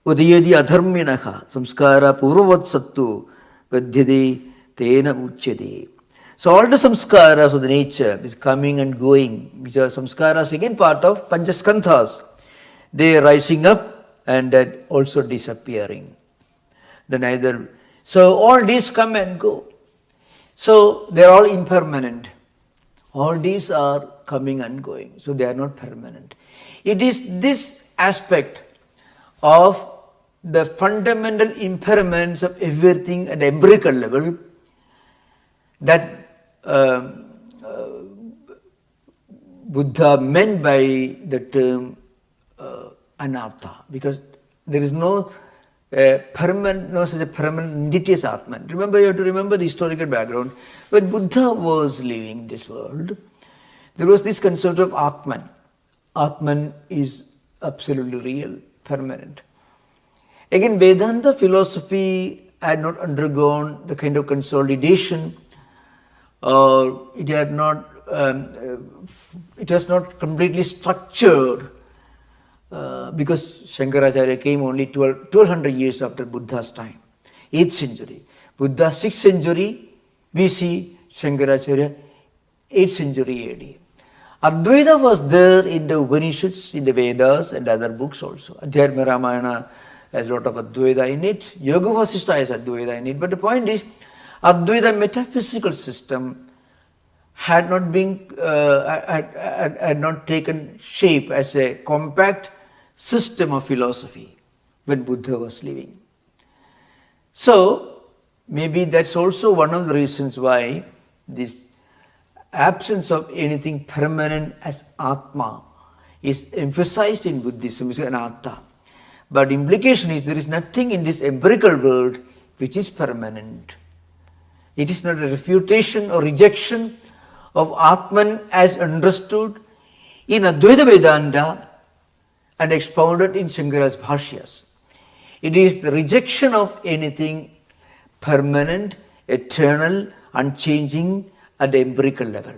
udayadi adharminaha samskara purvavat sattu badhyade tena uchyate. So all the samskaras of the nature is coming and going, which are samskaras again part of panchaskandhas. They are rising up and then also disappearing. So all these come and go. So they are all impermanent. All these are coming and going. So they are not permanent. It is this aspect of the fundamental impermanence of everything at empirical level that Buddha meant by the term anatta, because there is no such a permanent entity as Atman. Remember, you have to remember the historical background. When Buddha was living this world, there was this concept of Atman. Atman is absolutely real, permanent. Again, Vedanta philosophy had not undergone the kind of consolidation, or it was not completely structured, because Shankaracharya came only 1200 years after Buddha's time, 8th century. Buddha 6th century BC, Shankaracharya 8th century AD. Advaita was there in the Upanishads, in the Vedas and other books also. Adhyatma Ramayana has a lot of Advaita in it. Yoga Vasishtha has Advaita in it. But the point is, Advaita metaphysical system had not been had not taken shape as a compact system of philosophy when Buddha was living. So maybe that's also one of the reasons why this absence of anything permanent as Atma is emphasized in Buddhism, is anatta. But implication is there is nothing in this empirical world which is permanent. It is not a refutation or rejection of Atman as understood in Advaita Vedanta and expounded in Shankara's Bhashyas. It is the rejection of anything permanent, eternal, unchanging at the empirical level.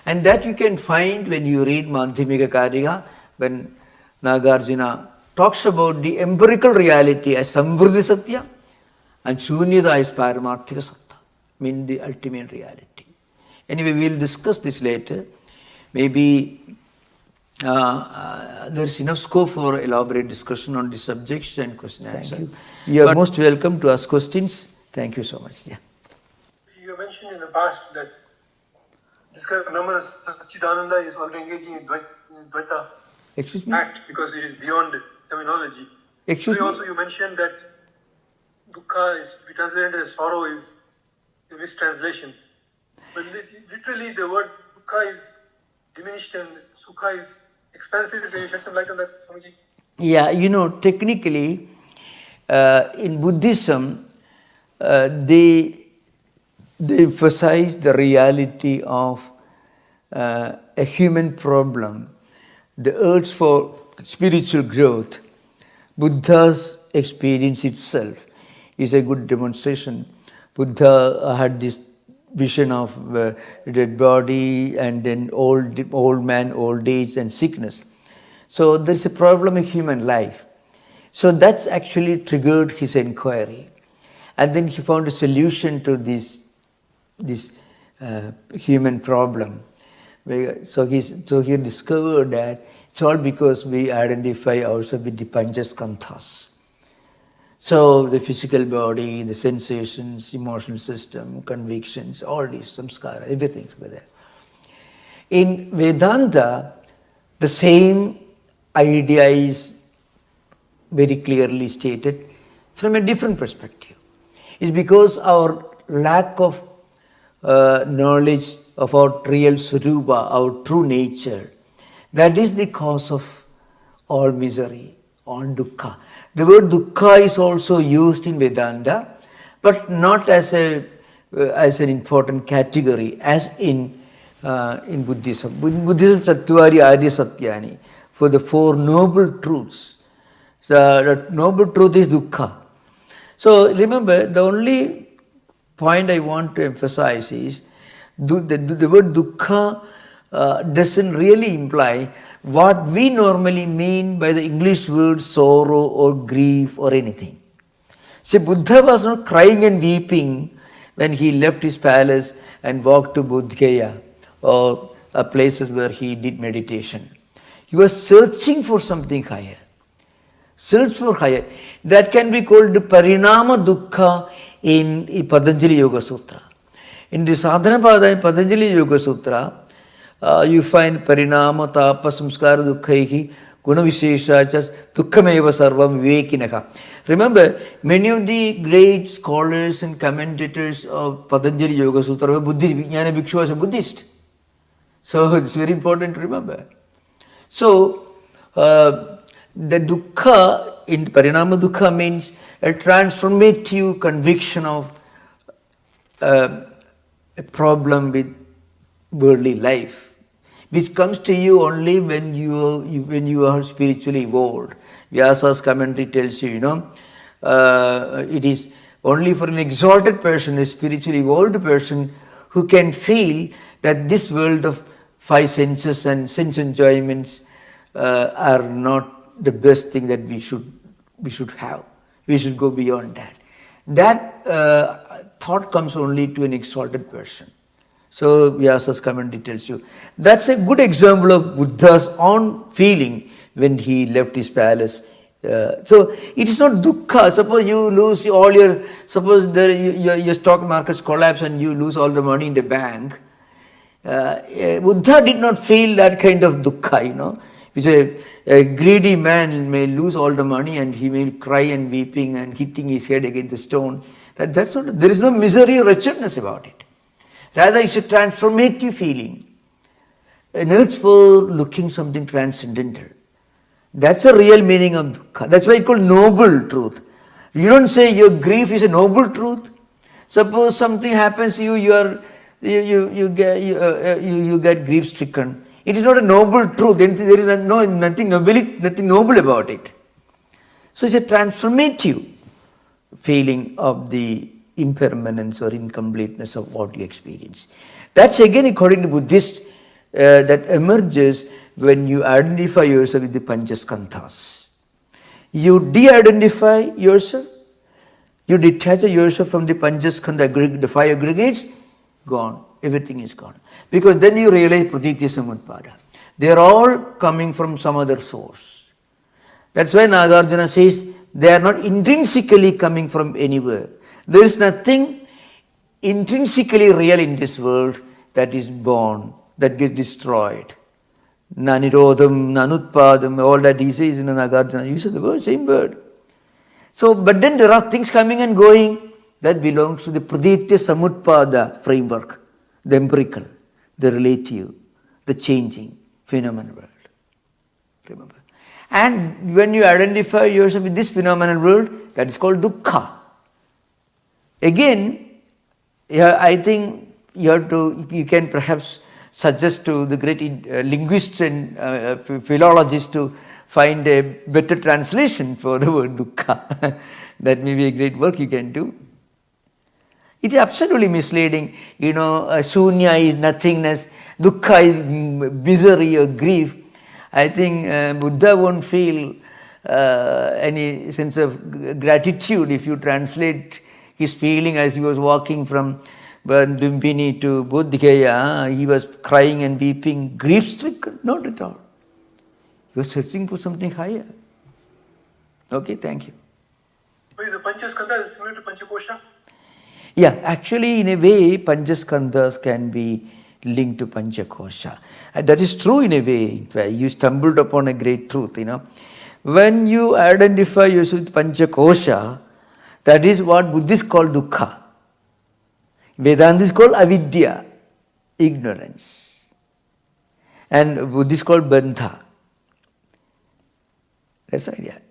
And that you can find when you read Madhyamika Karika, when Nagarjuna talks about the empirical reality as Samvriddhi Satya and Shunyata as Paramarthika Satta, mean the ultimate reality. Anyway, we will discuss this later. Maybe there is enough scope for elaborate discussion on this subject and question and answer. You are most welcome to ask questions. Thank you so much. Yeah. You mentioned in the past that this kind of Brahman Satchidananda is already engaging in Dvaita act because it is beyond terminology. Also, you mentioned that dukkha is, we translate it as sorrow, is a mistranslation. But literally the word dukkha is diminished and sukha is expansive. Can you shed some light on that, Swamiji? Yeah, technically in Buddhism, they emphasize the reality of a human problem, the urge for spiritual growth. Buddha's experience itself is a good demonstration. Buddha had this vision of dead body and then old man, old age and sickness. So there's a problem in human life. So that actually triggered his inquiry. And then he found a solution to this human problem. So he discovered that it's all because we identify ourselves with the panchaskandhas. So the physical body, the sensations, emotional system, convictions, all these, samskara, everything's there. In Vedanta, the same idea is very clearly stated from a different perspective. It's because our lack of knowledge of our real Swarupa, our true nature, that is the cause of all misery, all dukkha. The word dukkha is also used in Vedanta, but not as an important category as in Buddhism. In Buddhism, Sattvari Arya Satyani, for the four noble truths. The noble truth is dukkha. So remember, the only point I want to emphasize is the word dukkha doesn't really imply what we normally mean by the English word sorrow or grief or anything. See, Buddha was not crying and weeping when he left his palace and walked to Bodh Gaya or places where he did meditation. He was searching for something higher. Search for higher. That can be called Parinama Dukkha in Patanjali Yoga Sutra. In the Sadhana Pada in Patanjali Yoga Sutra, you find Parinama Tapa Samskara Dukkhaiki Guna Visheshachas Dukkhameva Sarvam Vivekinaka. Remember, many of the great scholars and commentators of Patanjali Yoga Sutra were Buddhist. Vijnana Bhikshu was a Buddhist. So it's very important to remember. So the dukkha in Parinama Dukkha means a transformative conviction of a problem with worldly life, which comes to you only when you are spiritually evolved. Vyasa's commentary tells you, it is only for an exalted person, a spiritually evolved person, who can feel that this world of five senses and sense enjoyments are not the best thing that we should have. We should go beyond that. That thought comes only to an exalted person. So Vyasa's commentary tells you. That's a good example of Buddha's own feeling when he left his palace. So it is not dukkha. Suppose you lose all your, your stock markets collapse and you lose all the money in the bank. Buddha did not feel that kind of dukkha, Which a greedy man may lose all the money and he may cry and weeping and hitting his head against the stone. That's not, there is no misery or wretchedness about it. Rather, it's a transformative feeling. An urge for looking something transcendental. That's the real meaning of dukkha. That's why it's called noble truth. You don't say your grief is a noble truth. Suppose something happens to you, you get grief stricken. It is not a noble truth. There is nothing noble about it. So it's a transformative feeling of the impermanence or incompleteness of what you experience. That's again, according to Buddhists, that emerges when you identify yourself with the Panchaskandhas. You de-identify yourself, you detach yourself from the Panchaskandha, the five aggregates, gone. Everything is gone. Because then you realize Pratitya Samutpada. They are all coming from some other source. That's why Nagarjuna says they are not intrinsically coming from anywhere. There is nothing intrinsically real in this world that is born, that gets destroyed. Nanirodham, nanutpadam, all that he says in the Nagarjuna, he uses the word, same word. So, but then there are things coming and going that belongs to the Praditya Samutpada framework, the empirical, the relative, the changing, phenomenal world. Remember. And when you identify yourself with this phenomenal world, that is called dukkha. Again, I think you can perhaps suggest to the great linguists and philologists to find a better translation for the word dukkha. That may be a great work you can do. It is absolutely misleading. Shunya is nothingness, dukkha is misery or grief. I think Buddha won't feel any sense of gratitude if you translate his feeling as he was walking from Lumbini to Bodh Gaya. He was crying and weeping, grief-stricken. Not at all. He was searching for something higher. Okay, thank you. Is the Panchaskandha similar to Panchakosha? Yeah, actually in a way, Panchaskandhas can be linked to Panchakosha. And that is true in a way. You stumbled upon a great truth, When you identify yourself with Panchakosha, that is what Buddhists call dukkha. Vedanta is called avidya, ignorance. And Buddhists call bandha. That's the idea.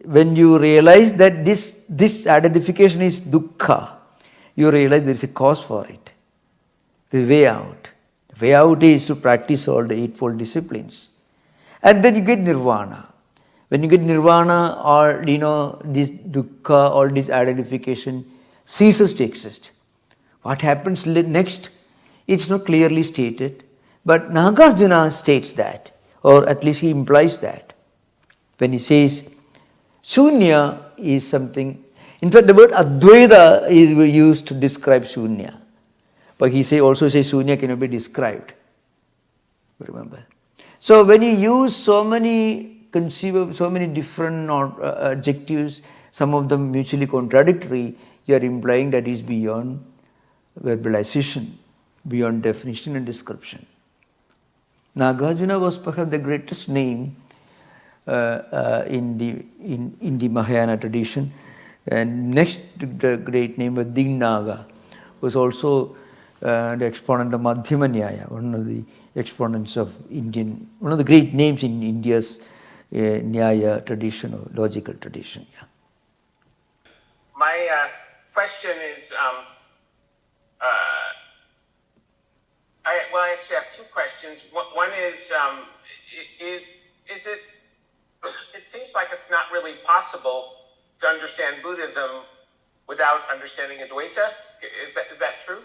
When you realize that this identification is dukkha, you realize there is a cause for it. The way out. The way out is to practice all the eightfold disciplines. And then you get nirvana. When you get nirvana, or this dukkha or this identification ceases to exist. What happens next? It's not clearly stated, but Nagarjuna states that, or at least he implies that, when he says Shunya is something. In fact, the word Advaita is used to describe Shunya. But he also says Shunya cannot be described. Remember. So when you use so many different adjectives, some of them mutually contradictory, you are implying that is beyond verbalization, beyond definition and description. Nagarjuna was perhaps the greatest name in the Mahayana tradition, and next to the great name was Dignaga, was also the exponent of Madhyama Nyaya, one of the exponents of one of the great names in India's Nyaya tradition or logical tradition. Yeah. My question is, I actually have two questions. One is it? It seems like it's not really possible to understand Buddhism without understanding Advaita. Is that true?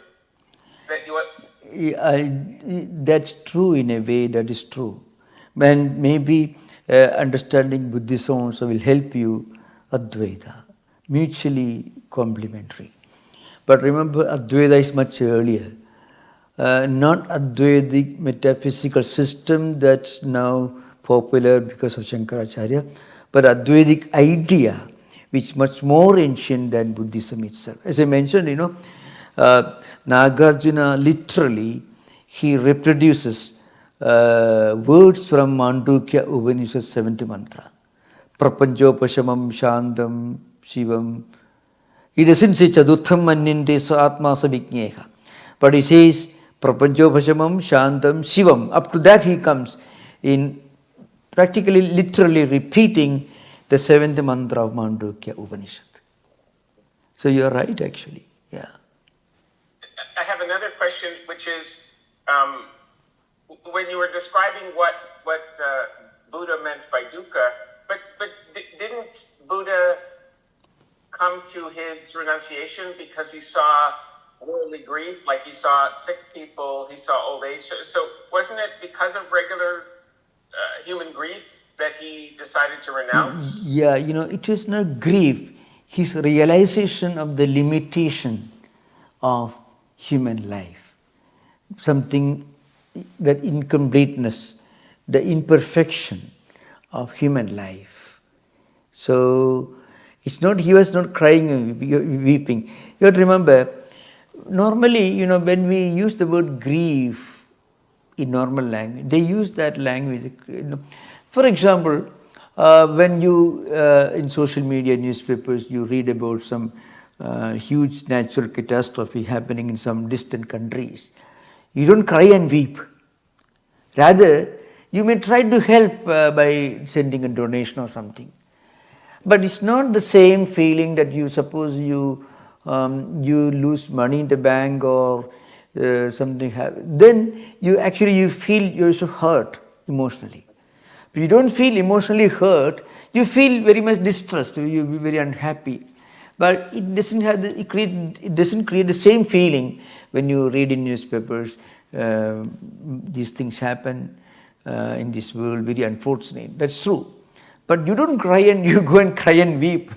That's true in a way. That is true, and maybe understanding Buddhism also will help you Advaita, mutually complementary. But remember, Advaita is much earlier. Not Advaitic metaphysical system that's now popular because of Shankaracharya, but Advaitic idea, which is much more ancient than Buddhism itself. As I mentioned, Nagarjuna literally, he reproduces words from Mandukya Upanishad 7th mantra. Prapanjopashamam Shantam Shivam. He doesn't say Chadutham Manyante Sa Atma Sabhikneha, but he says Prapanjopashamam Shantam Shivam. Up to that he comes in practically literally repeating the 7th mantra of Mandukya Upanishad. So you are right actually. Yeah. I have another question, which is when you were describing what Buddha meant by dukkha, but didn't Buddha come to his renunciation because he saw worldly grief, like he saw sick people, he saw old age? So wasn't it because of regular human grief that he decided to renounce? Yeah, it was not grief, his realization of the limitation of human life, something, that incompleteness, the imperfection of human life. So it's not, he was not crying and weeping. You have to remember, normally, when we use the word grief in normal language, they use that language. For example, when you, in social media, newspapers, you read about some huge natural catastrophe happening in some distant countries, you don't cry and weep. Rather, you may try to help by sending a donation or something. But it's not the same feeling that you suppose you lose money in the bank or something happens. Then you feel you're so hurt emotionally. But you don't feel emotionally hurt, you feel very much distressed, you'll be very unhappy. But it doesn't create the same feeling when you read in newspapers, these things happen in this world, very unfortunate. That's true. But you don't cry and you go and cry and weep.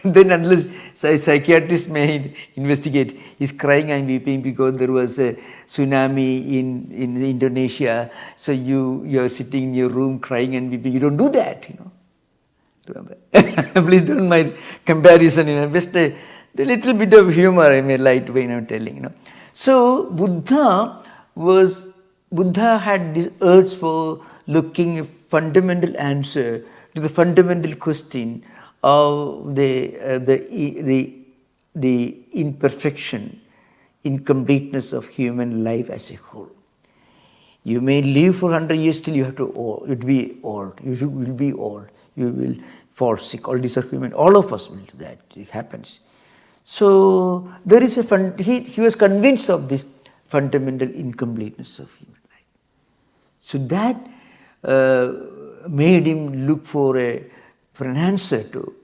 Then unless a psychiatrist may investigate, he's crying and weeping because there was a tsunami in Indonesia. So you're sitting in your room crying and weeping. You don't do that, Remember. Please don't mind comparison, just a little bit of humor, light way I'm telling, So Buddha had this urge for looking a fundamental answer to the fundamental question of the imperfection, incompleteness of human life as a whole. You may live for 100 years till you have to be old. You will be old. You will fall sick. All these are human. All of us will do that. It happens. So there is he was convinced of this fundamental incompleteness of human life. So that made him look for an answer to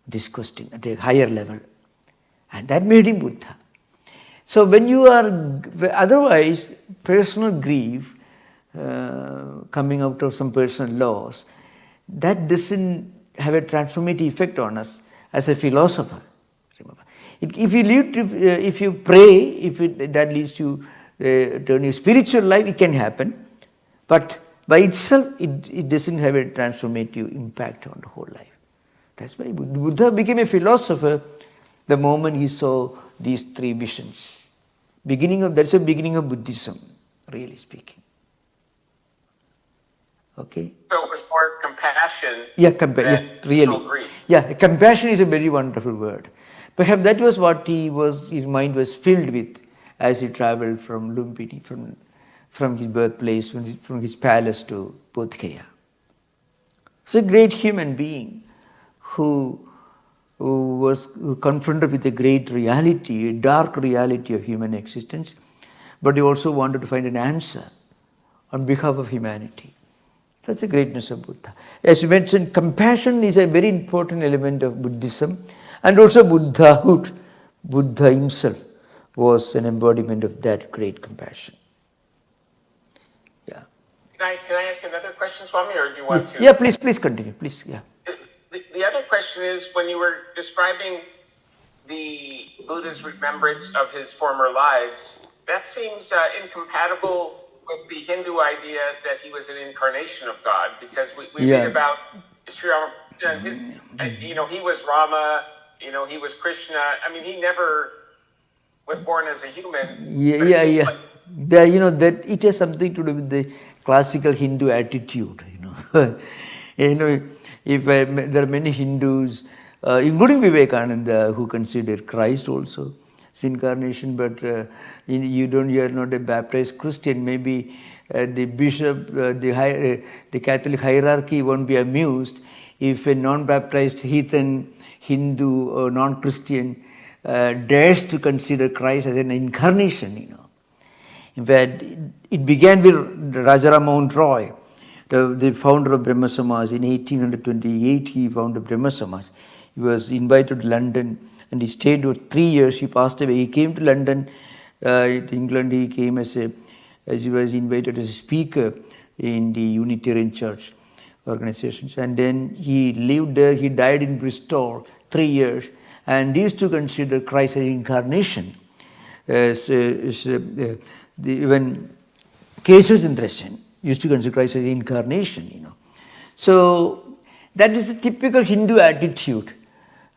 this question at a higher level. And that made him Buddha. So when you are, otherwise, personal grief coming out of some personal loss, that doesn't have a transformative effect on us as a philosopher. If you pray, that leads to turn your spiritual life, it can happen. But by itself, it doesn't have a transformative impact on the whole life. That's why Buddha became a philosopher the moment he saw these three visions. That's the beginning of Buddhism, really speaking. Okay. So it was more compassion. Really. Grief. Yeah, compassion is a very wonderful word. Perhaps that was what his mind was filled with as he traveled from Lumpini, from his birthplace, from his palace to Bodh Gaya. He's a great human being who was confronted with a great reality, a dark reality of human existence, but he also wanted to find an answer on behalf of humanity. That's the greatness of Buddha. As you mentioned, compassion is a very important element of Buddhism, and also Buddhahood. Buddha himself was an embodiment of that great compassion. Yeah. Can I ask another question, Swami, or do you want to? Yeah, please continue. Please, yeah. The other question is, when you were describing the Buddha's remembrance of his former lives, that seems incompatible with the Hindu idea that he was an incarnation of God, because we read about Sri Rama, he was Rama, he was Krishna. I mean, he never was born as a human. That it has something to do with the classical Hindu attitude. If there are many Hindus, including Vivekananda, who consider Christ also as incarnation, but you are not a baptized Christian. Maybe the bishop, the Catholic hierarchy won't be amused if a non-baptized heathen Hindu or non-Christian dares to consider Christ as an incarnation. In fact, it began with Rajaram Mount Roy, the founder of Brahma Samaj. In 1828, he founded Brahma Samaj. He was invited to London and he stayed for 3 years. He passed away. He came to London, to England. He came as he was invited as a speaker in the Unitarian Church organizations. And then he lived there. He died in Bristol 3 years. And he used to consider Christ as incarnation. Even Keshav Chandrasen used to consider Christ as incarnation, So that is a typical Hindu attitude.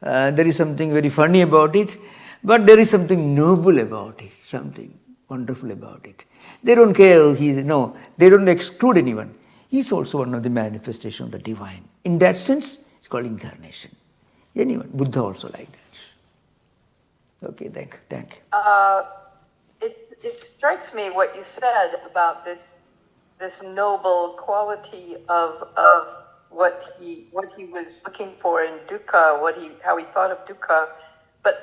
There is something very funny about it, but there is something noble about it, something wonderful about it. They don't care, they don't exclude anyone. He's also one of the manifestations of the divine. In that sense, it's called incarnation. Anyone, Buddha also like that. Okay, thank you. It strikes me what you said about this noble quality of what he was looking for in dukkha, how he thought of dukkha.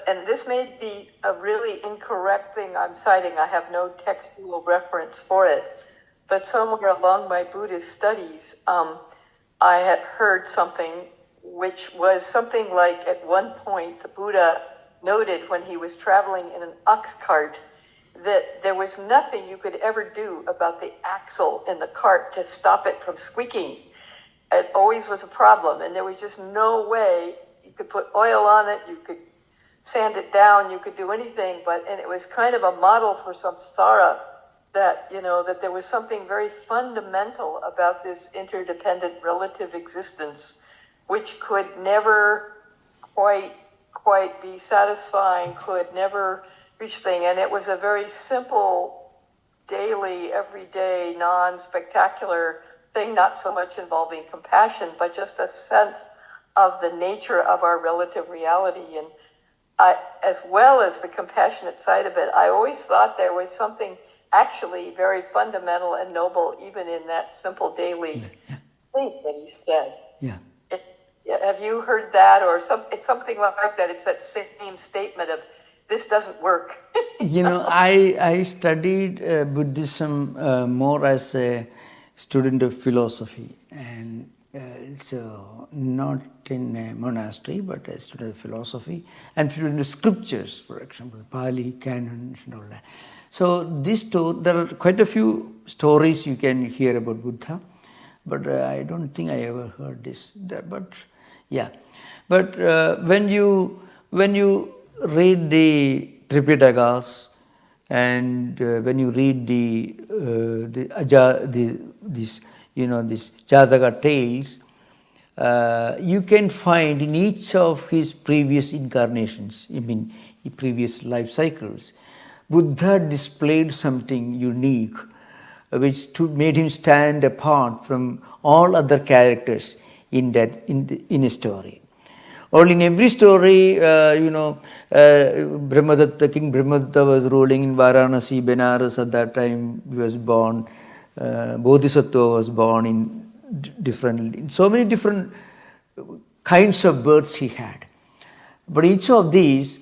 And this may be a really incorrect thing I'm citing. I have no textual reference for it. But somewhere along my Buddhist studies, I had heard something which was something like, at one point, the Buddha noted when he was traveling in an ox cart that there was nothing you could ever do about the axle in the cart to stop it from squeaking. It always was a problem, and there was just no way you could put oil on it, you could sand it down, you could do anything, and it was kind of a model for samsara, that there was something very fundamental about this interdependent relative existence, which could never quite be satisfying, could never reach thing. And it was a very simple, daily, everyday, non-spectacular thing, not so much involving compassion, but just a sense of the nature of our relative reality. And as well as the compassionate side of it, I always thought there was something actually very fundamental and noble, even in that simple daily thing that he said. Yeah. Have you heard that, or it's something like that? It's that same statement of, this doesn't work. I studied Buddhism more as a student of philosophy, and so not in a monastery, but a student of philosophy and student of scriptures, for example, Pali, canons, and all that. So there are quite a few stories you can hear about Buddha, but I don't think I ever heard this. But yeah, but when you read the Tripitakas and when you read this Jataka tales, you can find in each of his previous incarnations, previous life cycles, Buddha displayed something unique which made him stand apart from all other characters in a story. Or in every story, Brahmadatta, King Brahmadatta was ruling in Varanasi, Benares at that time. He was born. Bodhisattva was born in so many different kinds of births he had. But each of these,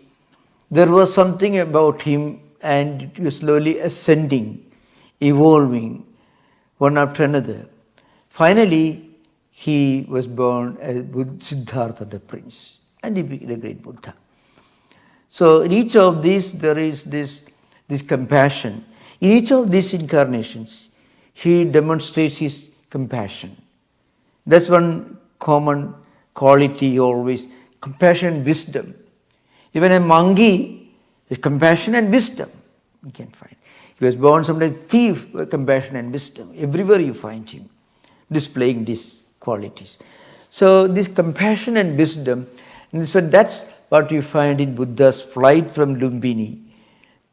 there was something about him, and it was slowly ascending, evolving, one after another. Finally, he was born as Siddhartha the prince, and he became a great Buddha. So in each of these, there is this compassion. In each of these incarnations, he demonstrates his compassion. That's one common quality always, compassion and wisdom. Even a monkey is compassion and wisdom, you can find. He was born sometimes thief, compassion and wisdom. Everywhere you find him displaying these qualities. So this compassion and wisdom, and so that's what you find in Buddha's flight from Lumbini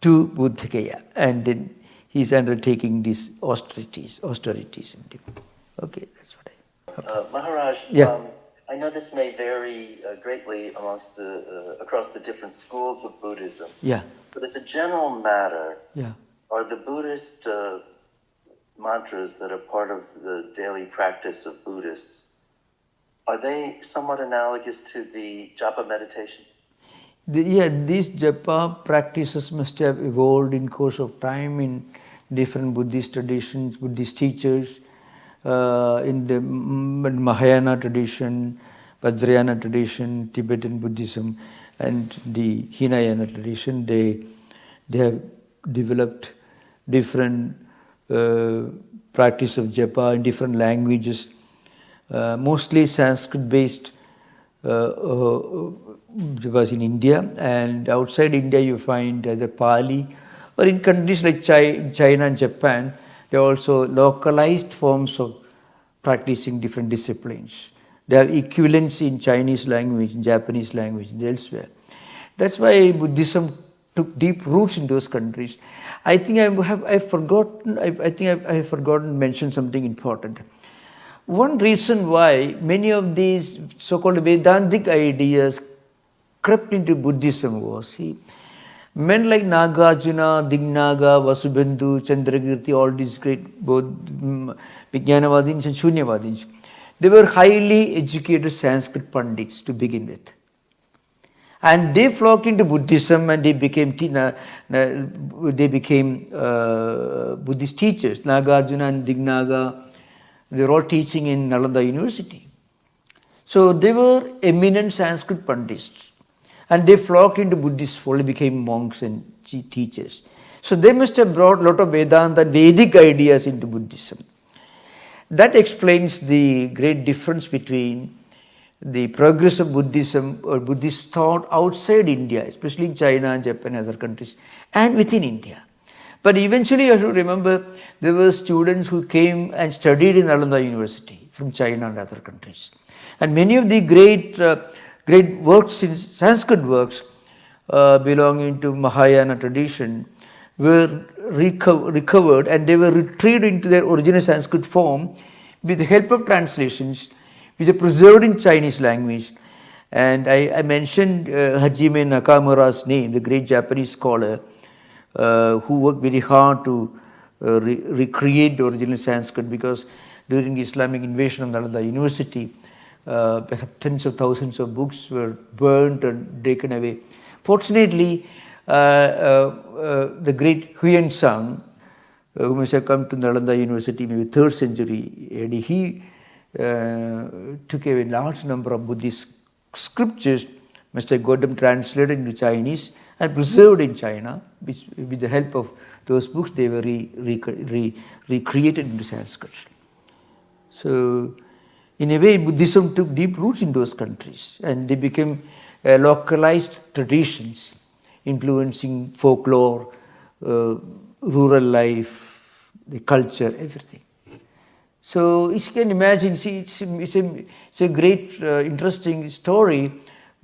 to Buddhagaya, and then he's undertaking these austerities. Okay, that's what Maharaj, yeah. I know this may vary greatly across the different schools of Buddhism. Yeah. But as a general matter, Yeah. are the Buddhist mantras that are part of the daily practice of Buddhists, are they somewhat analogous to the japa meditation? These japa practices must have evolved in course of time in different Buddhist traditions, Buddhist teachers, in the Mahayana tradition, Vajrayana tradition, Tibetan Buddhism, and the Hinayana tradition. They have developed different practice of japa in different languages, mostly Sanskrit-based japas in India, and outside India you find either Pali, or in countries like China and Japan, there are also localized forms of practicing different disciplines. They have equivalents in Chinese language, in Japanese language, and elsewhere. That's why Buddhism took deep roots in those countries. I think I have forgotten to mention something important. One reason why many of these so-called Vedantic ideas crept into Buddhism was, men like Nagarjuna, Dignaga, Vasubandhu, Chandrakirti, all these great both Vijnanavadins and Shunyavadins, they were highly educated Sanskrit Pandits to begin with. And they flocked into Buddhism and they became Buddhist teachers. Nagarjuna and Dignaga, they were all teaching in Nalanda University. So they were eminent Sanskrit Pandits. And they flocked into Buddhist fold, became monks and teachers. So they must have brought a lot of Vedanta and Vedic ideas into Buddhism. That explains the great difference between the progress of Buddhism or Buddhist thought outside India, especially in China and Japan and other countries, and within India. But eventually, you have to remember, there were students who came and studied in Nalanda University from China and other countries. And many of the great works, in Sanskrit works, belonging to Mahayana tradition, were recovered, and they were retrieved into their original Sanskrit form with the help of translations, which are preserved in Chinese language. And I mentioned Hajime Nakamura's name, the great Japanese scholar, who worked very hard to recreate the original Sanskrit, because during the Islamic invasion of Nalanda University, tens of thousands of books were burnt and taken away. Fortunately, the great Huyen Tsang, who must have come to Nalanda University maybe 3rd century AD, he took a large number of Buddhist scriptures, must have got them translated into Chinese and preserved in China, which with the help of those books they were recreated into Sanskrit. So in a way, Buddhism took deep roots in those countries, and they became localized traditions influencing folklore, rural life, the culture, everything. So you can imagine, see, it's a great, interesting story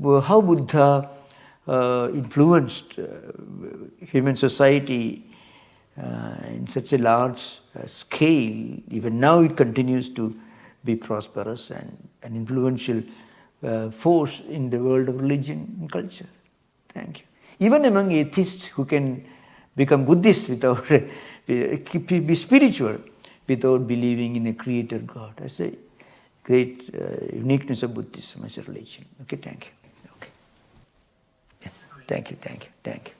how Buddha influenced human society in such a large scale. Even now it continues to be prosperous and an influential force in the world of religion and culture. Thank you. Even among atheists who can become Buddhist without, be spiritual without believing in a creator God. That's a great uniqueness of Buddhism as a religion. Okay, thank you. Okay. Yeah. Thank you.